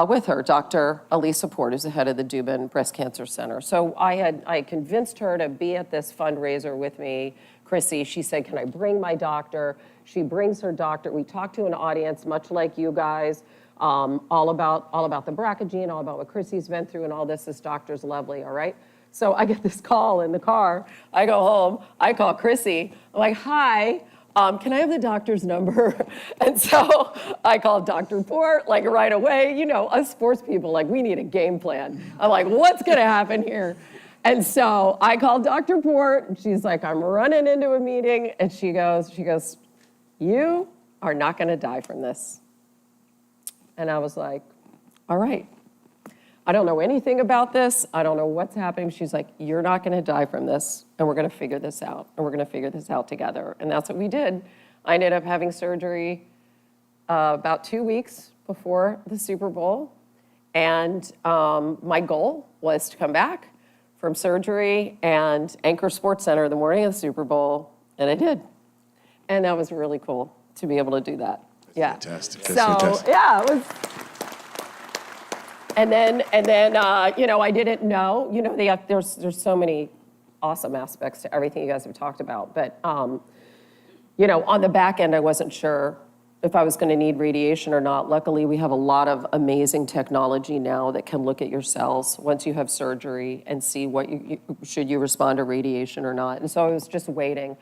with her, Dr. Elisa Port, who's the head of the Dubin Breast Cancer Center. So I convinced her to be at this fundraiser with me, Chrissy. She said, can I bring my doctor? She brings her doctor. We talked to an audience, much like you guys, all about the BRCA gene, all about what Chrissy's been through and all this. This doctor's lovely, all right? So I get this call in the car. I go home. I call Chrissy. I'm like, hi. Can I have the doctor's number? And so I called Dr. Port, like right away. Us sports people, like, we need a game plan. I'm like, what's gonna happen here? And so I called Dr. Port, and she's like, I'm running into a meeting. And she goes, you are not gonna die from this. And I was like, all right. I don't know anything about this. I don't know what's happening. She's like, you're not gonna die from this, and we're gonna figure this out, and we're gonna figure this out together. And that's what we did. I ended up having surgery about 2 weeks before the Super Bowl, and my goal was to come back from surgery and anchor SportsCenter the morning of the Super Bowl, and I did. And that was really cool to be able to do that. Yeah. Fantastic. So, That's fantastic. yeah, it was. And then, I didn't know, there's so many awesome aspects to everything you guys have talked about. But, on the back end, I wasn't sure if I was going to need radiation or not. Luckily, we have a lot of amazing technology now that can look at your cells once you have surgery and see what should you respond to radiation or not. And so I was just waiting.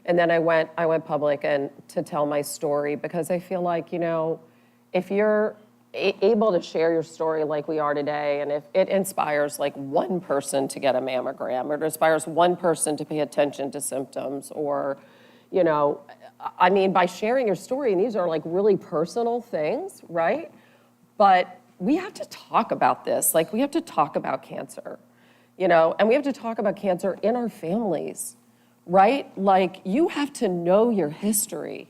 And then I went public and to tell my story, because I feel like, if you're able to share your story like we are today, and if it inspires like one person to get a mammogram, or it inspires one person to pay attention to symptoms, or, by sharing your story, and these are like really personal things, right? But we have to talk about this. Like, we have to talk about cancer, and we have to talk about cancer in our families, right? Like, you have to know your history.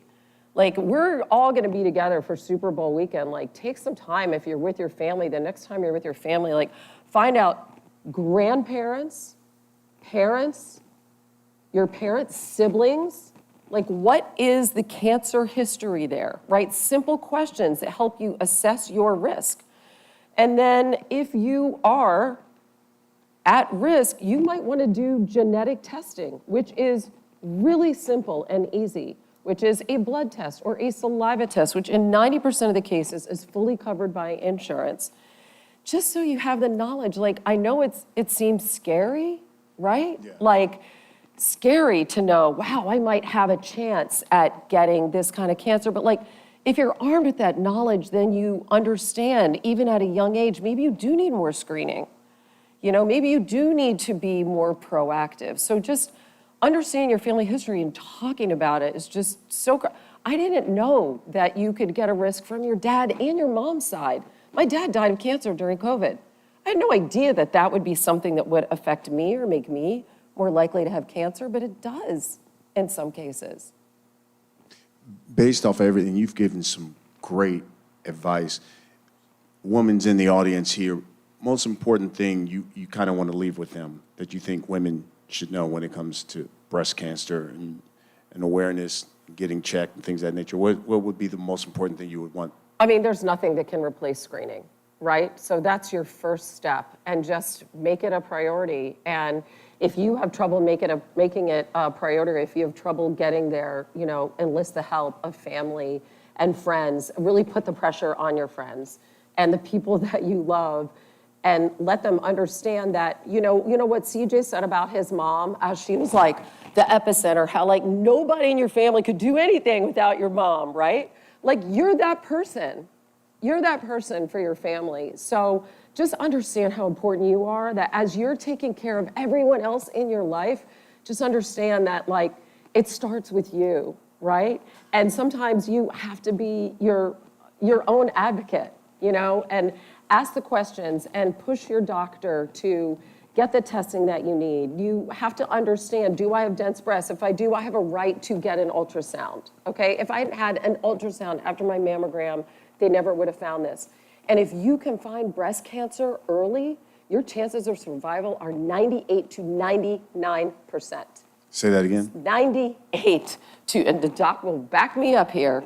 Like, we're all gonna be together for Super Bowl weekend. Like, take some time if you're with your family, the next time you're with your family, like, find out grandparents, parents, your parents' siblings, like, what is the cancer history there, right? Simple questions that help you assess your risk. And then if you are at risk, you might wanna do genetic testing, which is really simple and easy. which is a blood test or a saliva test, which in 90% of the cases is fully covered by insurance. Just so you have the knowledge, like, I know it seems scary, right? Yeah. Like, scary to know, wow, I might have a chance at getting this kind of cancer, but like, if you're armed with that knowledge, then you understand, even at a young age, maybe you do need more screening. You know, maybe you do need to be more proactive. So just understanding your family history and talking about it is just so, I didn't know that you could get a risk from your dad and your mom's side. My dad died of cancer during COVID. I had no idea that that would be something that would affect me or make me more likely to have cancer, but it does in some cases. Based off everything, you've given some great advice. Women's in the audience here, most important thing you kind of want to leave with them that you think women should know when it comes to breast cancer and awareness, getting checked and things of that nature? What would be the most important thing you would want? I mean, there's nothing that can replace screening, right? So that's your first step, and just make it a priority. And if you have trouble making it a priority, if you have trouble getting there, you know, enlist the help of family and friends. Really put the pressure on your friends and the people that you love, and let them understand that, you know what CJ said about his mom, as she was like the epicenter, how like nobody in your family could do anything without your mom, right? Like, you're that person. You're that person for your family. So just understand how important you are, that as you're taking care of everyone else in your life, just understand that, like, it starts with you, right? And sometimes you have to be your own advocate, you know, and ask the questions and push your doctor to get the testing that you need. You have to understand, do I have dense breasts? If I do, I have a right to get an ultrasound, okay? If I hadn't had an ultrasound after my mammogram, they never would have found this. And if you can find breast cancer early, your chances of survival are 98 to 99%. Say that again. 98 to, and the doc will back me up here.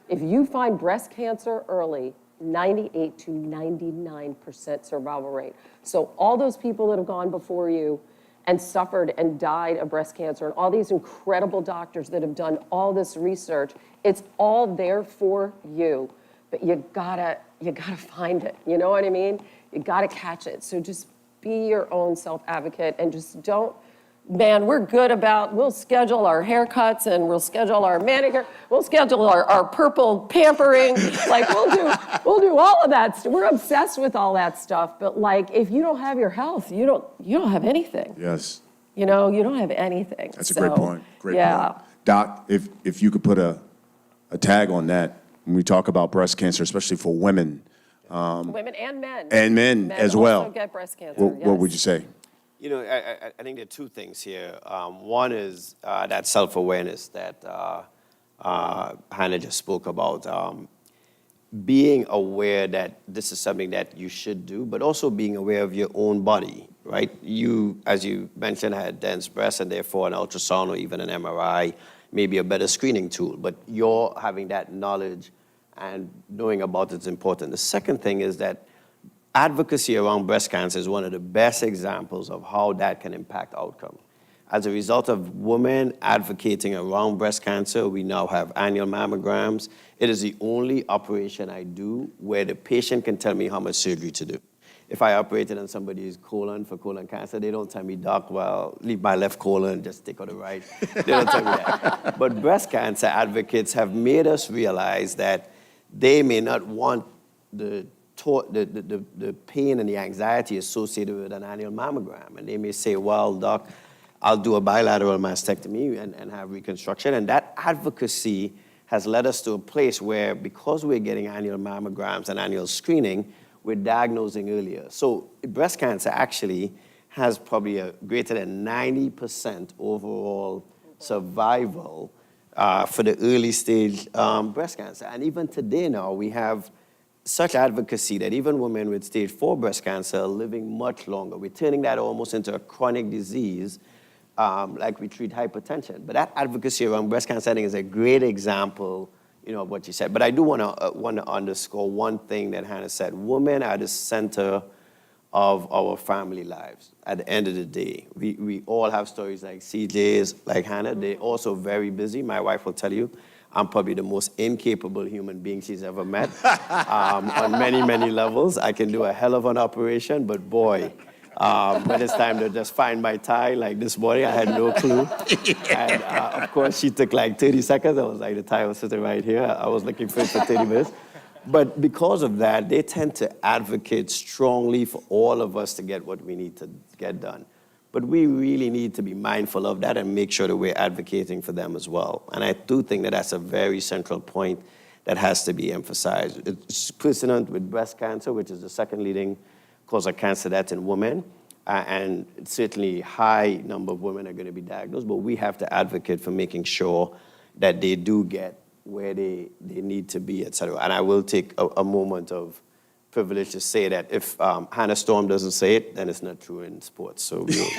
If you find breast cancer early, 98 to 99% survival rate. So all those people that have gone before you and suffered and died of breast cancer, and all these incredible doctors that have done all this research, it's all there for you. But you gotta find it, you know what I mean? You gotta catch it. So just be your own self-advocate, and just don't, man, we're good about, we'll schedule our haircuts and we'll schedule our manicure, we'll schedule our purple pampering, like we'll do all of that. We're obsessed with all that stuff, but like, if you don't have your health, you don't have anything. Yes. You know, you don't have anything. That's a great point. Great yeah. point. Doc, if you could put a tag on that, when we talk about breast cancer, especially for women. Women and men. And men as well. Also get breast cancer, What would you say? You know, I think there are two things here. One is that self-awareness that Hannah just spoke about. Being aware that this is something that you should do, but also being aware of your own body, right? You, as you mentioned, had dense breasts, and therefore an ultrasound or even an MRI may be a better screening tool, but you're having that knowledge and knowing about it's important. The second thing is that advocacy around breast cancer is one of the best examples of how that can impact outcome. As a result of women advocating around breast cancer, we now have annual mammograms. It is the only operation I do where the patient can tell me how much surgery to do. If I operated on somebody's colon for colon cancer, they don't tell me, Doc, well, leave my left colon, just take out the right. They don't tell me that. But breast cancer advocates have made us realize that they may not want the pain and the anxiety associated with an annual mammogram. And they may say, well, Doc, I'll do a bilateral mastectomy and have reconstruction. And that advocacy has led us to a place where, because we're getting annual mammograms and annual screening, we're diagnosing earlier. So breast cancer actually has probably a greater than 90% overall survival for the early stage breast cancer. And even today now, we have such advocacy that even women with stage 4 breast cancer are living much longer. We're turning that almost into a chronic disease, like we treat hypertension. But that advocacy around breast cancer, I think, is a great example, you know, of what you said. But I do want to underscore one thing that Hannah said. Women are the center of our family lives. At the end of the day, we all have stories like CJ's, like Hannah. They're also very busy. My wife will tell you, I'm probably the most incapable human being she's ever met on many, many levels. I can do a hell of an operation, but boy, when it's time to just find my tie, like this morning, I had no clue. And of course, she took like 30 seconds. I was like, the tie was sitting right here. I was looking for it for 30 minutes. But because of that, they tend to advocate strongly for all of us to get what we need to get done. But we really need to be mindful of that and make sure that we're advocating for them as well. And I do think that that's a very central point that has to be emphasized. It's precedent with breast cancer, which is the second leading cause of cancer death in women. And certainly high number of women are going to be diagnosed, but we have to advocate for making sure that they do get where they need to be, et cetera. And I will take a moment of privilege to say that if Hannah Storm doesn't say it, then it's not true in sports. So we'll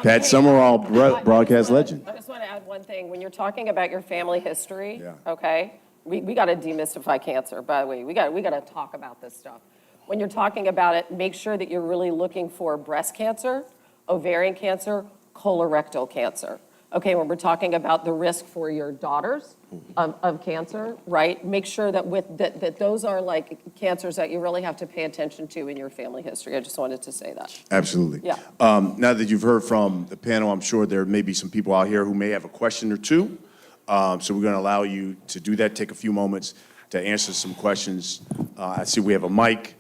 Pat Summerall, broadcast legend. I just want to add one thing. When you're talking about your family history, Yeah. okay, we got to demystify cancer, by the way. We got to talk about this stuff. When you're talking about it, make sure that you're really looking for breast cancer, ovarian cancer, colorectal cancer. Okay, when we're talking about the risk for your daughters of cancer, right? Make sure that that those are like cancers that you really have to pay attention to in your family history. I just wanted to say that. Absolutely. Yeah. Now that you've heard from the panel, I'm sure there may be some people out here who may have a question or two. So we're going to allow you to do that. Take a few moments to answer some questions. I see we have a mic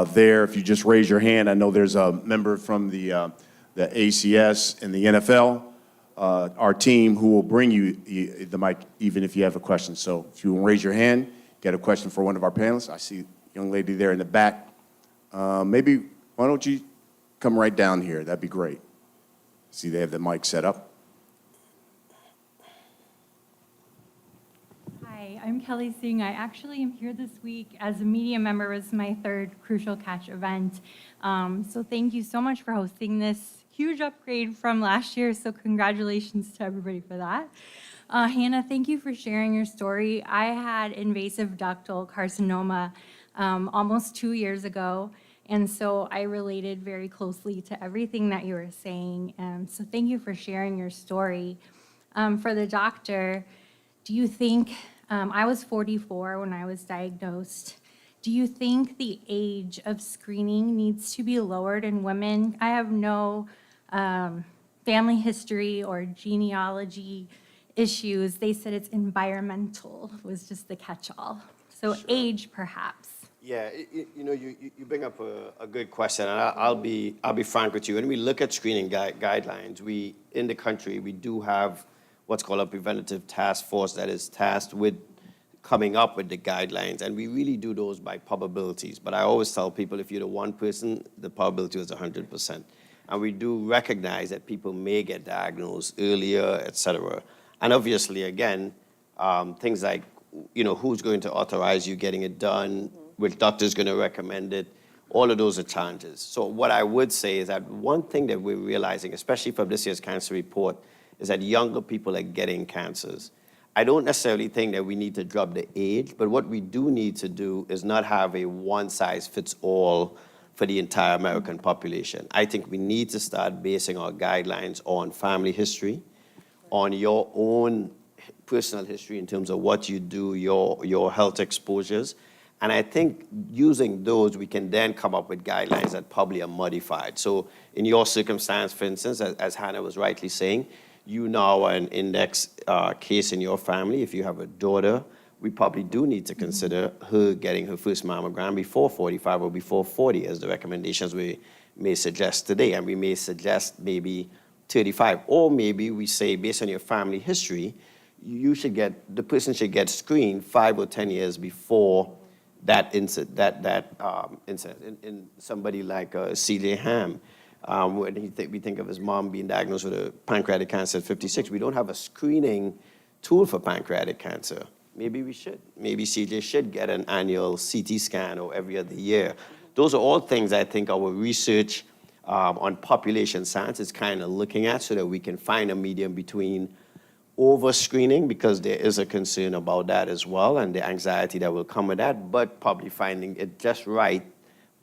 there. If you just raise your hand, I know there's a member from the ACS and the NFL, our team, who will bring you the mic even if you have a question. So if you raise your hand, get a question for one of our panelists. I see a young lady there in the back. Maybe, why don't you come right down here? That'd be great. See, they have the mic set up. Hi, I'm Kelly Singh. I actually am here this week as a media member. It was my third Crucial Catch event. So thank you so much for hosting this huge upgrade from last year. So congratulations to everybody for that. Hannah, thank you for sharing your story. I had invasive ductal carcinoma almost 2 years ago. And so I related very closely to everything that you were saying. So thank you for sharing your story. For the doctor, do you think, I was 44 when I was diagnosed. Do you think the age of screening needs to be lowered in women? I have no family history or genealogy issues. They said it's environmental was just the catch-all. So sure. Age, perhaps. Yeah, you bring up a good question, and I'll be frank with you. When we look at screening guidelines, in the country we do have what's called a preventative task force that is tasked with coming up with the guidelines, and we really do those by probabilities. But I always tell people, if you're the one person, the probability is 100%. And we do recognize that people may get diagnosed earlier, et cetera. And obviously, again, things like, who's going to authorize you getting it done, which doctor's going to recommend it, all of those are challenges. So what I would say is that one thing that we're realizing, especially from this year's cancer report, is that younger people are getting cancers. I don't necessarily think that we need to drop the age, but what we do need to do is not have a one-size-fits-all for the entire American population. I think we need to start basing our guidelines on family history, on your own personal history in terms of what you do, your health exposures. And I think using those, we can then come up with guidelines that probably are modified. So in your circumstance, for instance, as Hannah was rightly saying, you now are an index case in your family. If you have a daughter, we probably do need to consider her getting her first mammogram before 45 or before 40, as the recommendations we may suggest today. And we may suggest maybe 35. Or maybe we say, based on your family history, the person should get screened 5 or 10 years before that incident. In somebody like C.J. Ham, when we think of his mom being diagnosed with a pancreatic cancer at 56, we don't have a screening tool for pancreatic cancer. Maybe we should. Maybe CJ should get an annual CT scan or every other year. Those are all things I think our research on population science is kind of looking at, so that we can find a medium between over-screening, because there is a concern about that as well, and the anxiety that will come with that, but probably finding it just right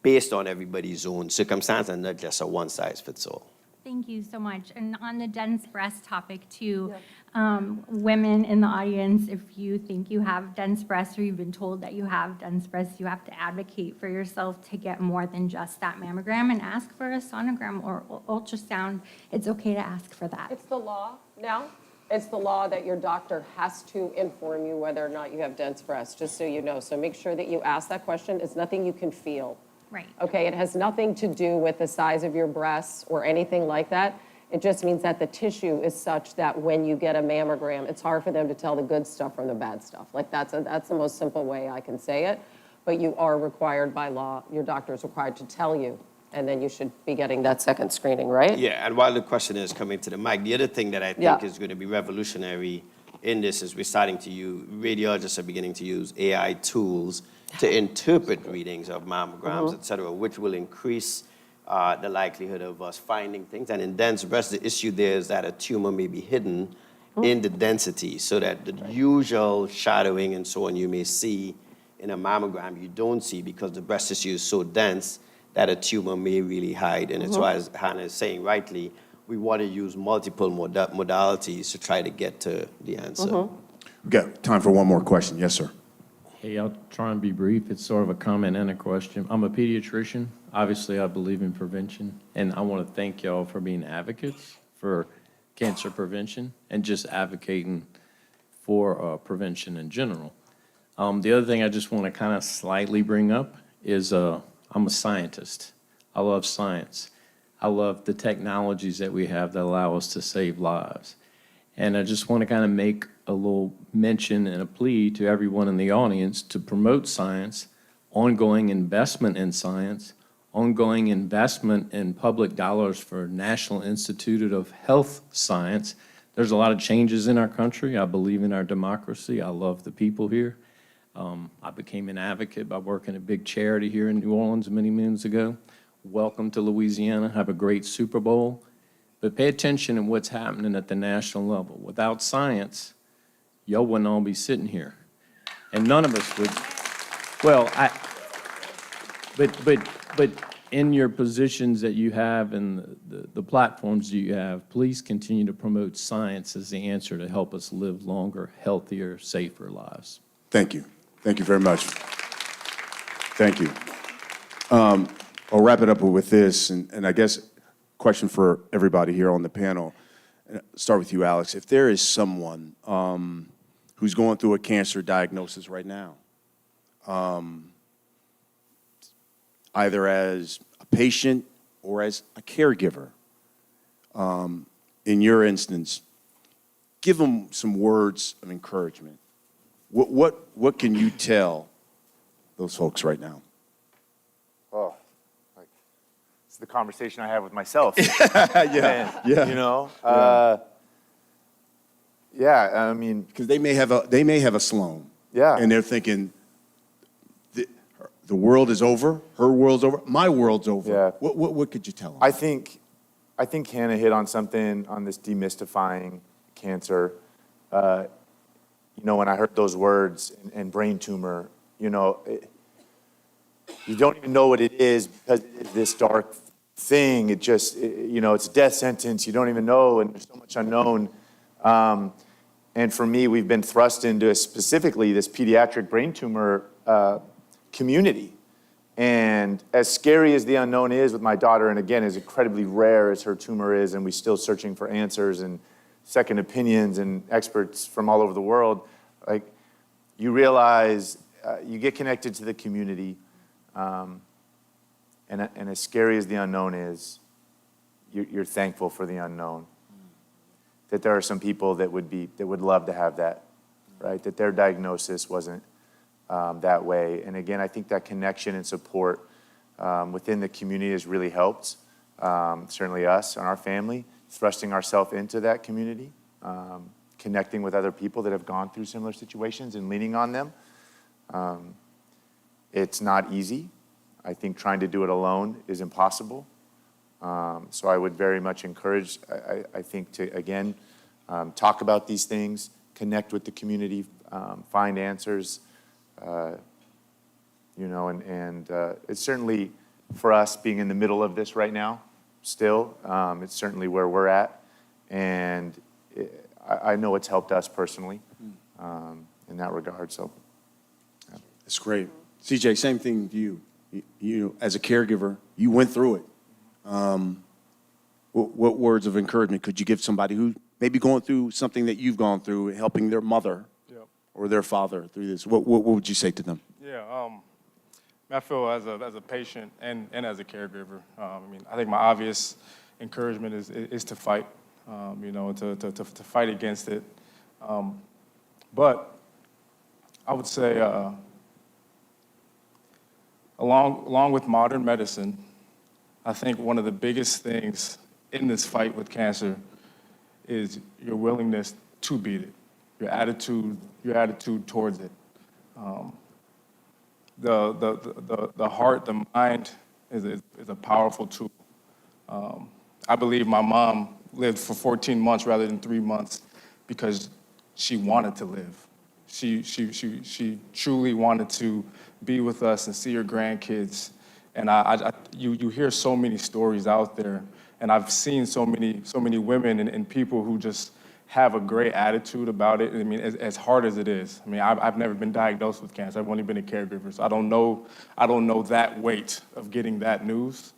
based on everybody's own circumstance and not just a one-size-fits-all. Thank you so much. And on the dense breast topic too, women in the audience, if you think you have dense breasts or you've been told that you have dense breasts, you have to advocate for yourself to get more than just that mammogram and ask for a sonogram or ultrasound. It's okay to ask for that. It's the law now. It's the law that your doctor has to inform you whether or not you have dense breasts, just so you know. So make sure that you ask that question. It's nothing you can feel. Right. Okay, it has nothing to do with the size of your breasts or anything like that. It just means that the tissue is such that when you get a mammogram, it's hard for them to tell the good stuff from the bad stuff. Like that's the most simple way I can say it. But you are required by law, your doctor is required to tell you, and then you should be getting that second screening, right? Yeah, and while the question is coming to the mic, the other thing that I think is going to be revolutionary in this is we're starting to use, radiologists are beginning to use AI tools to interpret readings of mammograms, et cetera, which will increase the likelihood of us finding things. And in dense breast, the issue there is that a tumor may be hidden in the density, so that the usual shadowing and so on you may see in a mammogram, you don't see because the breast tissue is so dense that a tumor may really hide. And it's why, as Hannah is saying rightly, we want to use multiple modalities to try to get to the answer. We've got time for one more question. Yes, sir. Hey, I'll try and be brief. It's sort of a comment and a question. I'm a pediatrician. Obviously, I believe in prevention, and I want to thank y'all for being advocates for cancer prevention and just advocating for prevention in general. The other thing I just want to kind of slightly bring up is I'm a scientist. I love science. I love the technologies that we have that allow us to save lives. And I just want to kind of make a little mention and a plea to everyone in the audience to promote science, ongoing investment in science, ongoing investment in public dollars for National Institute of Health Science. There's a lot of changes in our country. I believe in our democracy. I love the people here. I became an advocate by working at a big charity here in New Orleans many moons ago. Welcome to Louisiana. Have a great Super Bowl. But pay attention to what's happening at the national level. Without science, y'all wouldn't all be sitting here. And none of us would. Well, but in your positions that you have and the platforms that you have, please continue to promote science as the answer to help us live longer, healthier, safer lives. Thank you. Thank you very much. Thank you. I'll wrap it up with this, and I guess question for everybody here on the panel. Start with you, Alex. If there is someone who's going through a cancer diagnosis right now, either as a patient or as a caregiver, in your instance, give them some words of encouragement. What can you tell those folks right now? Oh, like, it's the conversation I have with myself. Yeah. You know? I mean, because they may have a Sloan. Yeah. And they're thinking, the world is over, her world's over, my world's over. Yeah. What could you tell them? I think Hannah hit on something on this demystifying cancer. You know, when I heard those words and brain tumor, you know, you don't even know what it is because it's this dark thing. It just, you know, it's a death sentence. You don't even know, and there's so much unknown. And for me, we've been thrust into specifically this pediatric brain tumor community. And as scary as the unknown is with my daughter, and again, as incredibly rare as her tumor is, and we're still searching for answers and second opinions and experts from all over the world, like, you realize you get connected to the community, and as scary as the unknown is, you're thankful for the unknown. That there are some people that would love to have that, right? That their diagnosis wasn't that way. And again, I think that connection and support within the community has really helped. Certainly us and our family, thrusting ourselves into that community, connecting with other people that have gone through similar situations and leaning on them. It's not easy. I think trying to do it alone is impossible. So I would very much encourage, I think, to, again, talk about these things, connect with the community, find answers, and it's certainly, for us, being in the middle of this right now, still, it's certainly where we're at, and I know it's helped us personally in that regard, so. That's great. CJ, same thing to you. You, as a caregiver, you went through it. What words of encouragement could you give somebody who may be going through something that you've gone through, helping their mother or their father through this? What would you say to them? Yeah, I feel as a patient and as a caregiver, I think my obvious encouragement is to fight, to fight against it. But I would say, along with modern medicine, I think one of the biggest things in this fight with cancer is your willingness to beat it, your attitude towards it. The heart, the mind is a powerful tool. I believe my mom lived for 14 months rather than 3 months because she wanted to live. She truly wanted to be with us and see her grandkids. And you hear so many stories out there, and I've seen so many women and people who just have a great attitude about it. As hard as it is. I've never been diagnosed with cancer. I've only been a caregiver, so I don't know that weight of getting that news.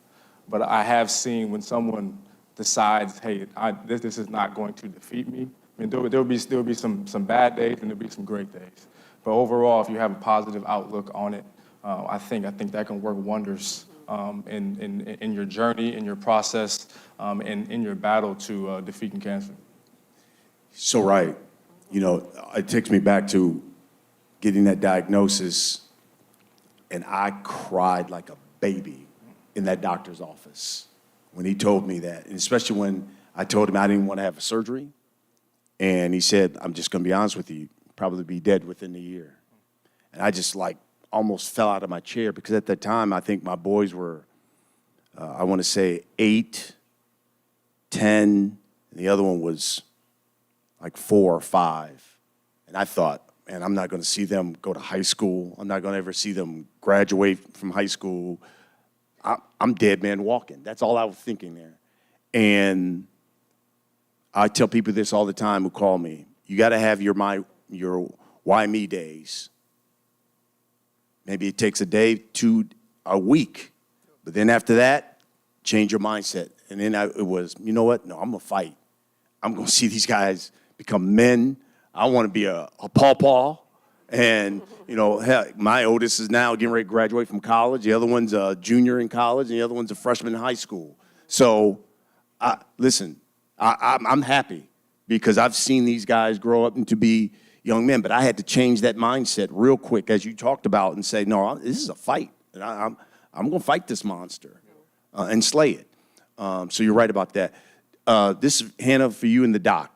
But I have seen when someone decides, hey, this is not going to defeat me. There'll be some bad days and there'll be some great days. But overall, if you have a positive outlook on it, I think that can work wonders in your journey, in your process, and in your battle to defeating cancer. So right. It takes me back to getting that diagnosis, and I cried like a baby in that doctor's office when he told me that, and especially when I told him I didn't want to have a surgery, and he said, I'm just going to be honest with you, probably be dead within a year. And I just almost fell out of my chair because at that time, I think my boys were, I want to say 8, 10, and the other one was 4 or 5. And I thought, man, I'm not going to see them go to high school. I'm not going to ever see them graduate from high school. I'm dead man walking. That's all I was thinking there. And I tell people this all the time who call me. You got to have your why me days. Maybe it takes a day to a week. But then after that, change your mindset. And then it was, you know what? No, I'm going to fight. I'm going to see these guys become men. I want to be a pawpaw. And, heck, my oldest is now getting ready to graduate from college. The other one's a junior in college, and the other one's a freshman in high school. So, listen, I'm happy because I've seen these guys grow up into be young men, but I had to change that mindset real quick, as you talked about, and say, no, this is a fight. And I'm going to fight this monster and slay it. So you're right about that. This is, Hannah, for you and the doc.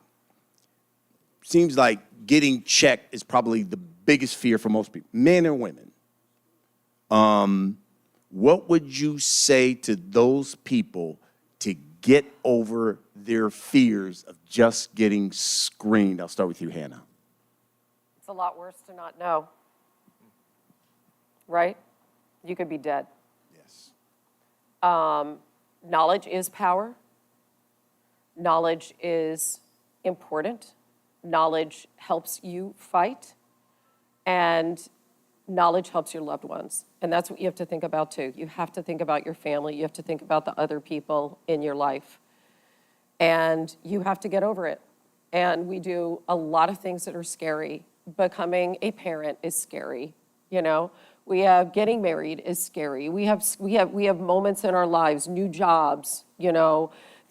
Seems like getting checked is probably the biggest fear for most people, men and women. What would you say to those people to get over their fears of just getting screened? I'll start with you, Hannah. It's a lot worse to not know, right? You could be dead. Yes. Knowledge is power. Knowledge is important. Knowledge helps you fight. And knowledge helps your loved ones. And that's what you have to think about too. You have to think about your family. You have to think about the other people in your life. And you have to get over it. And we do a lot of things that are scary. Becoming a parent is scary, We have getting married is scary. We have moments in our lives, new jobs,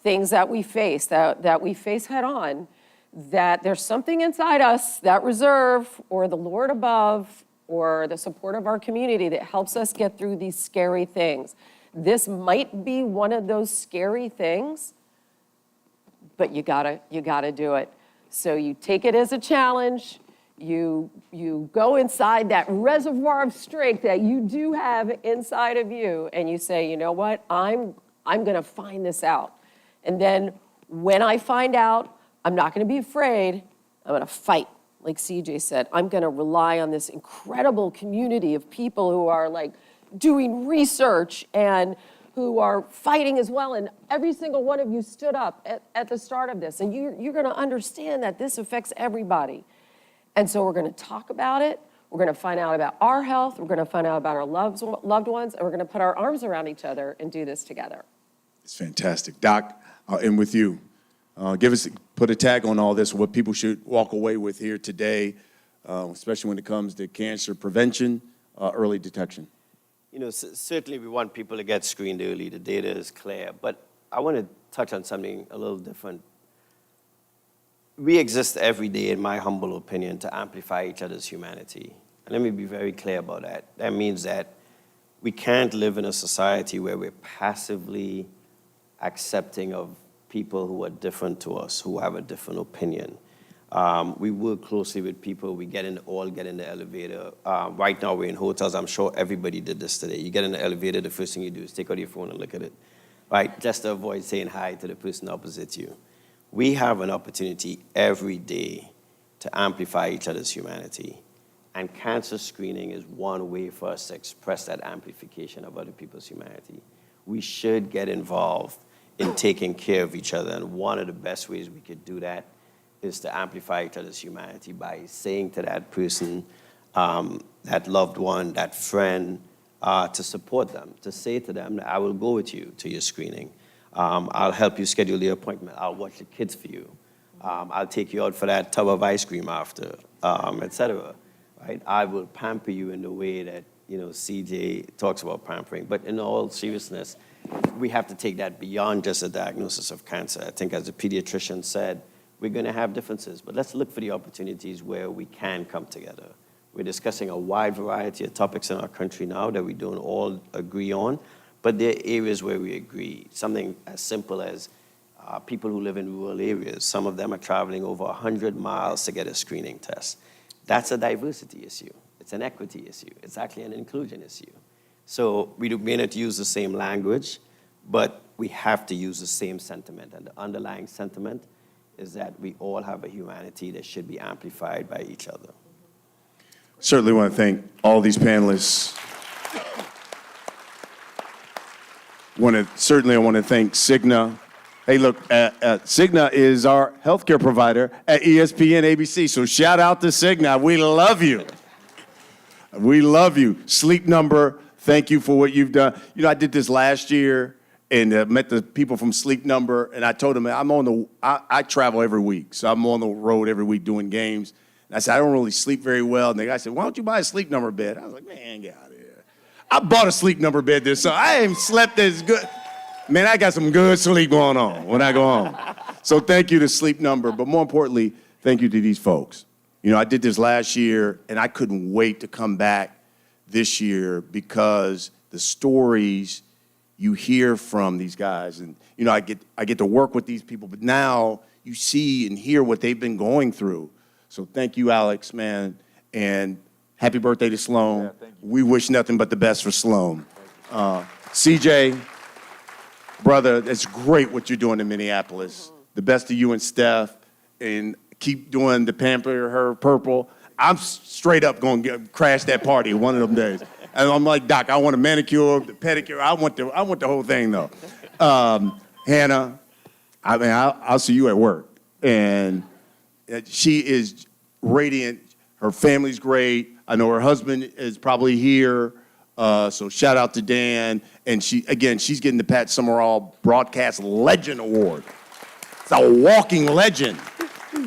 things that we face that we face head on, that there's something inside us, that reserve or the Lord above or the support of our community that helps us get through these scary things. This might be one of those scary things, but you gotta do it. So you take it as a challenge. You go inside that reservoir of strength that you do have inside of you, and you say, you know what? I'm gonna find this out. And then when I find out, I'm not going to be afraid. I'm going to fight. Like CJ said, I'm going to rely on this incredible community of people who are like doing research and who are fighting as well. And every single one of you stood up at the start of this. And you're going to understand that this affects everybody. And so we're going to talk about it. We're going to find out about our health. We're going to find out about our loved ones. And we're going to put our arms around each other and do this together. It's fantastic. Doc, I'll end with you. Put a tag on all this, what people should walk away with here today, especially when it comes to cancer prevention, early detection. You know, certainly we want people to get screened early. The data is clear. But I want to touch on something a little different. We exist every day, in my humble opinion, to amplify each other's humanity. And let me be very clear about that. That means that we can't live in a society where we're passively accepting of people who are different to us, who have a different opinion. We work closely with people. We all get in the elevator. Right now, we're in hotels. I'm sure everybody did this today. You get in the elevator, the first thing you do is take out your phone and look at it, right? Just to avoid saying hi to the person opposite you. We have an opportunity every day to amplify each other's humanity. And cancer screening is one way for us to express that amplification of other people's humanity. We should get involved in taking care of each other. And one of the best ways we could do that is to amplify each other's humanity by saying to that person, that loved one, that friend, to support them, to say to them, I will go with you to your screening. I'll help you schedule the appointment. I'll watch the kids for you. I'll take you out for that tub of ice cream after, et cetera. Right? I will pamper you in the way that, you know, CJ talks about pampering. But in all seriousness, we have to take that beyond just a diagnosis of cancer. I think, as the pediatrician said, we're going to have differences, but let's look for the opportunities where we can come together. We're discussing a wide variety of topics in our country now that we don't all agree on, but there are areas where we agree. Something as simple as people who live in rural areas. Some of them are traveling over 100 miles to get a screening test. That's a diversity issue. It's an equity issue. It's actually an inclusion issue. So we may not use the same language, but we have to use the same sentiment. And the underlying sentiment is that we all have a humanity that should be amplified by each other. Certainly want to thank all these panelists. I want to thank Cigna. Hey, look, Cigna is our healthcare provider at ESPN ABC. So shout out to Cigna. We love you. We love you. Sleep Number, thank you for what you've done. You know, I did this last year and met the people from Sleep Number, and I told them I travel every week, so I'm on the road every week doing games. And I said, I don't really sleep very well. And the guy said, why don't you buy a Sleep Number bed? I was like, man, get out of here. I bought a Sleep Number bed this summer. I ain't slept as good. Man, I got some good sleep going on when I go home. So thank you to Sleep Number, but more importantly, thank you to these folks. You know, I did this last year, and I couldn't wait to come back this year because the stories you hear from these guys, and you know, I get to work with these people, but now you see and hear what they've been going through. So thank you, Alex, man, and happy birthday to Sloan. Yeah, thank you. We wish nothing but the best for Sloan. CJ, brother, it's great what you're doing in Minneapolis. The best of you and Steph, and keep doing the Pamper Her Purple. I'm straight up going to crash that party one of them days. And I'm like, Doc, I want a manicure, the pedicure. I want the whole thing, though. Hannah, I mean, I'll see you at work. And she is radiant. Her family's great. I know her husband is probably here. So shout out to Dan. And she's getting the Pat Summerall Broadcast Legend Award. It's a walking legend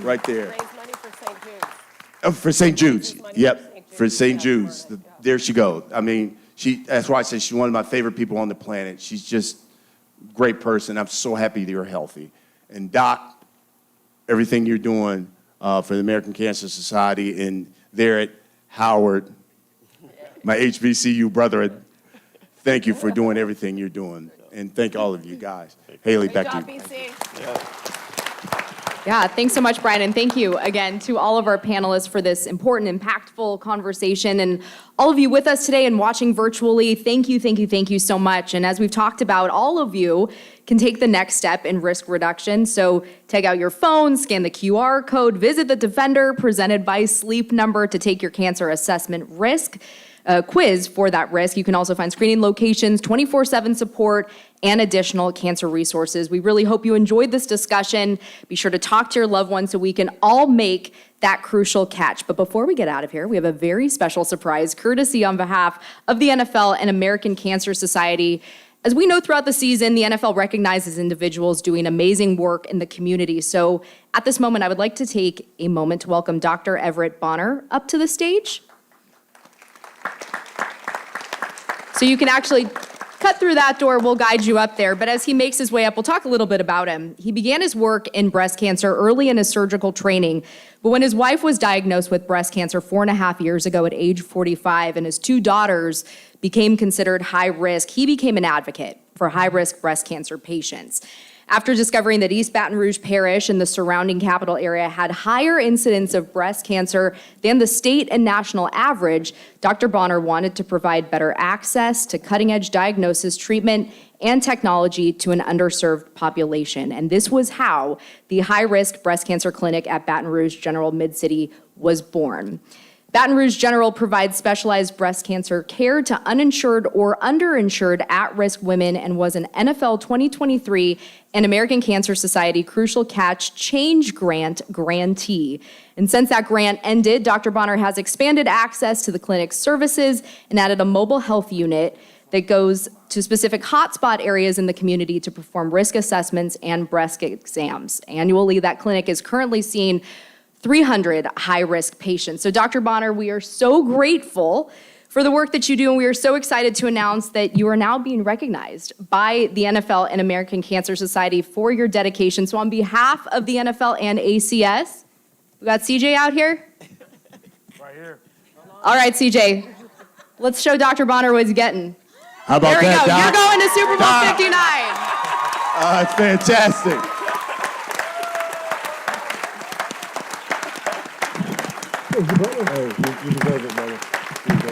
right there. Raise money for St. Jude's. For St. Jude's. Yep, for St. Jude's. There she goes. I mean, that's why I said she's one of my favorite people on the planet. She's just a great person. I'm so happy that you're healthy. And Doc, everything you're doing for the American Cancer Society and there at Howard, my HBCU brother, thank you for doing everything you're doing. And thank all of you guys. Haley, back to you. Good job, BC. Yeah. Yeah, thanks so much, Brian, and thank you again to all of our panelists for this important, impactful conversation, and all of you with us today and watching virtually. Thank you so much. And as we've talked about, all of you can take the next step in risk reduction. So take out your phone, scan the QR code, visit the Defender presented by Sleep Number to take your cancer assessment risk quiz for that risk. You can also find screening locations, 24/7 support, and additional cancer resources. We really hope you enjoyed this discussion. Be sure to talk to your loved ones so we can all make that crucial catch. But before we get out of here, we have a very special surprise courtesy on behalf of the NFL and American Cancer Society. As we know throughout the season, the NFL recognizes individuals doing amazing work in the community. So at this moment, I would like to take a moment to welcome Dr. Everett Bonner up to the stage. So you can actually cut through that door, we'll guide you up there. But as he makes his way up, we'll talk a little bit about him. He began his work in breast cancer early in his surgical training. But when his wife was diagnosed with breast cancer 4.5 years ago at age 45, and his 2 daughters became considered high risk, he became an advocate for high-risk breast cancer patients. After discovering that East Baton Rouge Parish and the surrounding capital area had higher incidence of breast cancer than the state and national average, Dr. Bonner wanted to provide better access to cutting-edge diagnosis, treatment, and technology to an underserved population. And this was how the high-risk breast cancer clinic at Baton Rouge General Mid-City was born. Baton Rouge General provides specialized breast cancer care to uninsured or underinsured at-risk women and was an NFL 2023 and American Cancer Society Crucial Catch Change Grant grantee. And since that grant ended, Dr. Bonner has expanded access to the clinic's services and added a mobile health unit that goes to specific hotspot areas in the community to perform risk assessments and breast exams. Annually, that clinic is currently seeing 300 high-risk patients. So Dr. Bonner, we are so grateful for the work that you do, and we are so excited to announce that you are now being recognized by the NFL and American Cancer Society for your dedication. So on behalf of the NFL and ACS, we got CJ out here? Right here. All right, CJ, let's show Dr. Bonner what he's getting. How about There we that, go. Doc? You're going to Super Bowl Doc. 59. It's fantastic.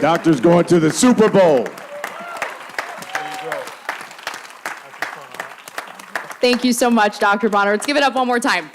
Doctor's going to the Super Bowl. Thank you so much, Dr. Bonner. Let's give it up one more time.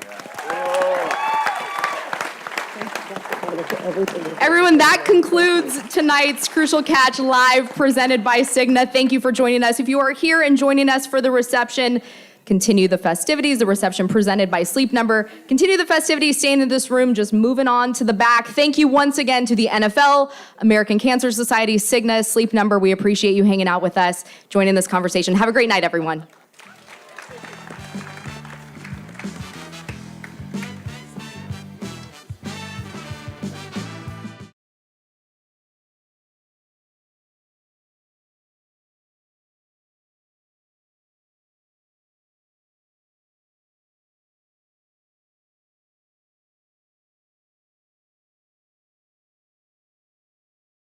Everyone, that concludes tonight's Crucial Catch Live presented by Cigna. Thank you for joining us. If you are here and joining us for the reception, continue the festivities, the reception presented by Sleep Number. Continue the festivities, staying in this room, just moving on to the back. Thank you once again to the NFL, American Cancer Society, Cigna, Sleep Number. We appreciate you hanging out with us, joining this conversation. Have a great night, everyone.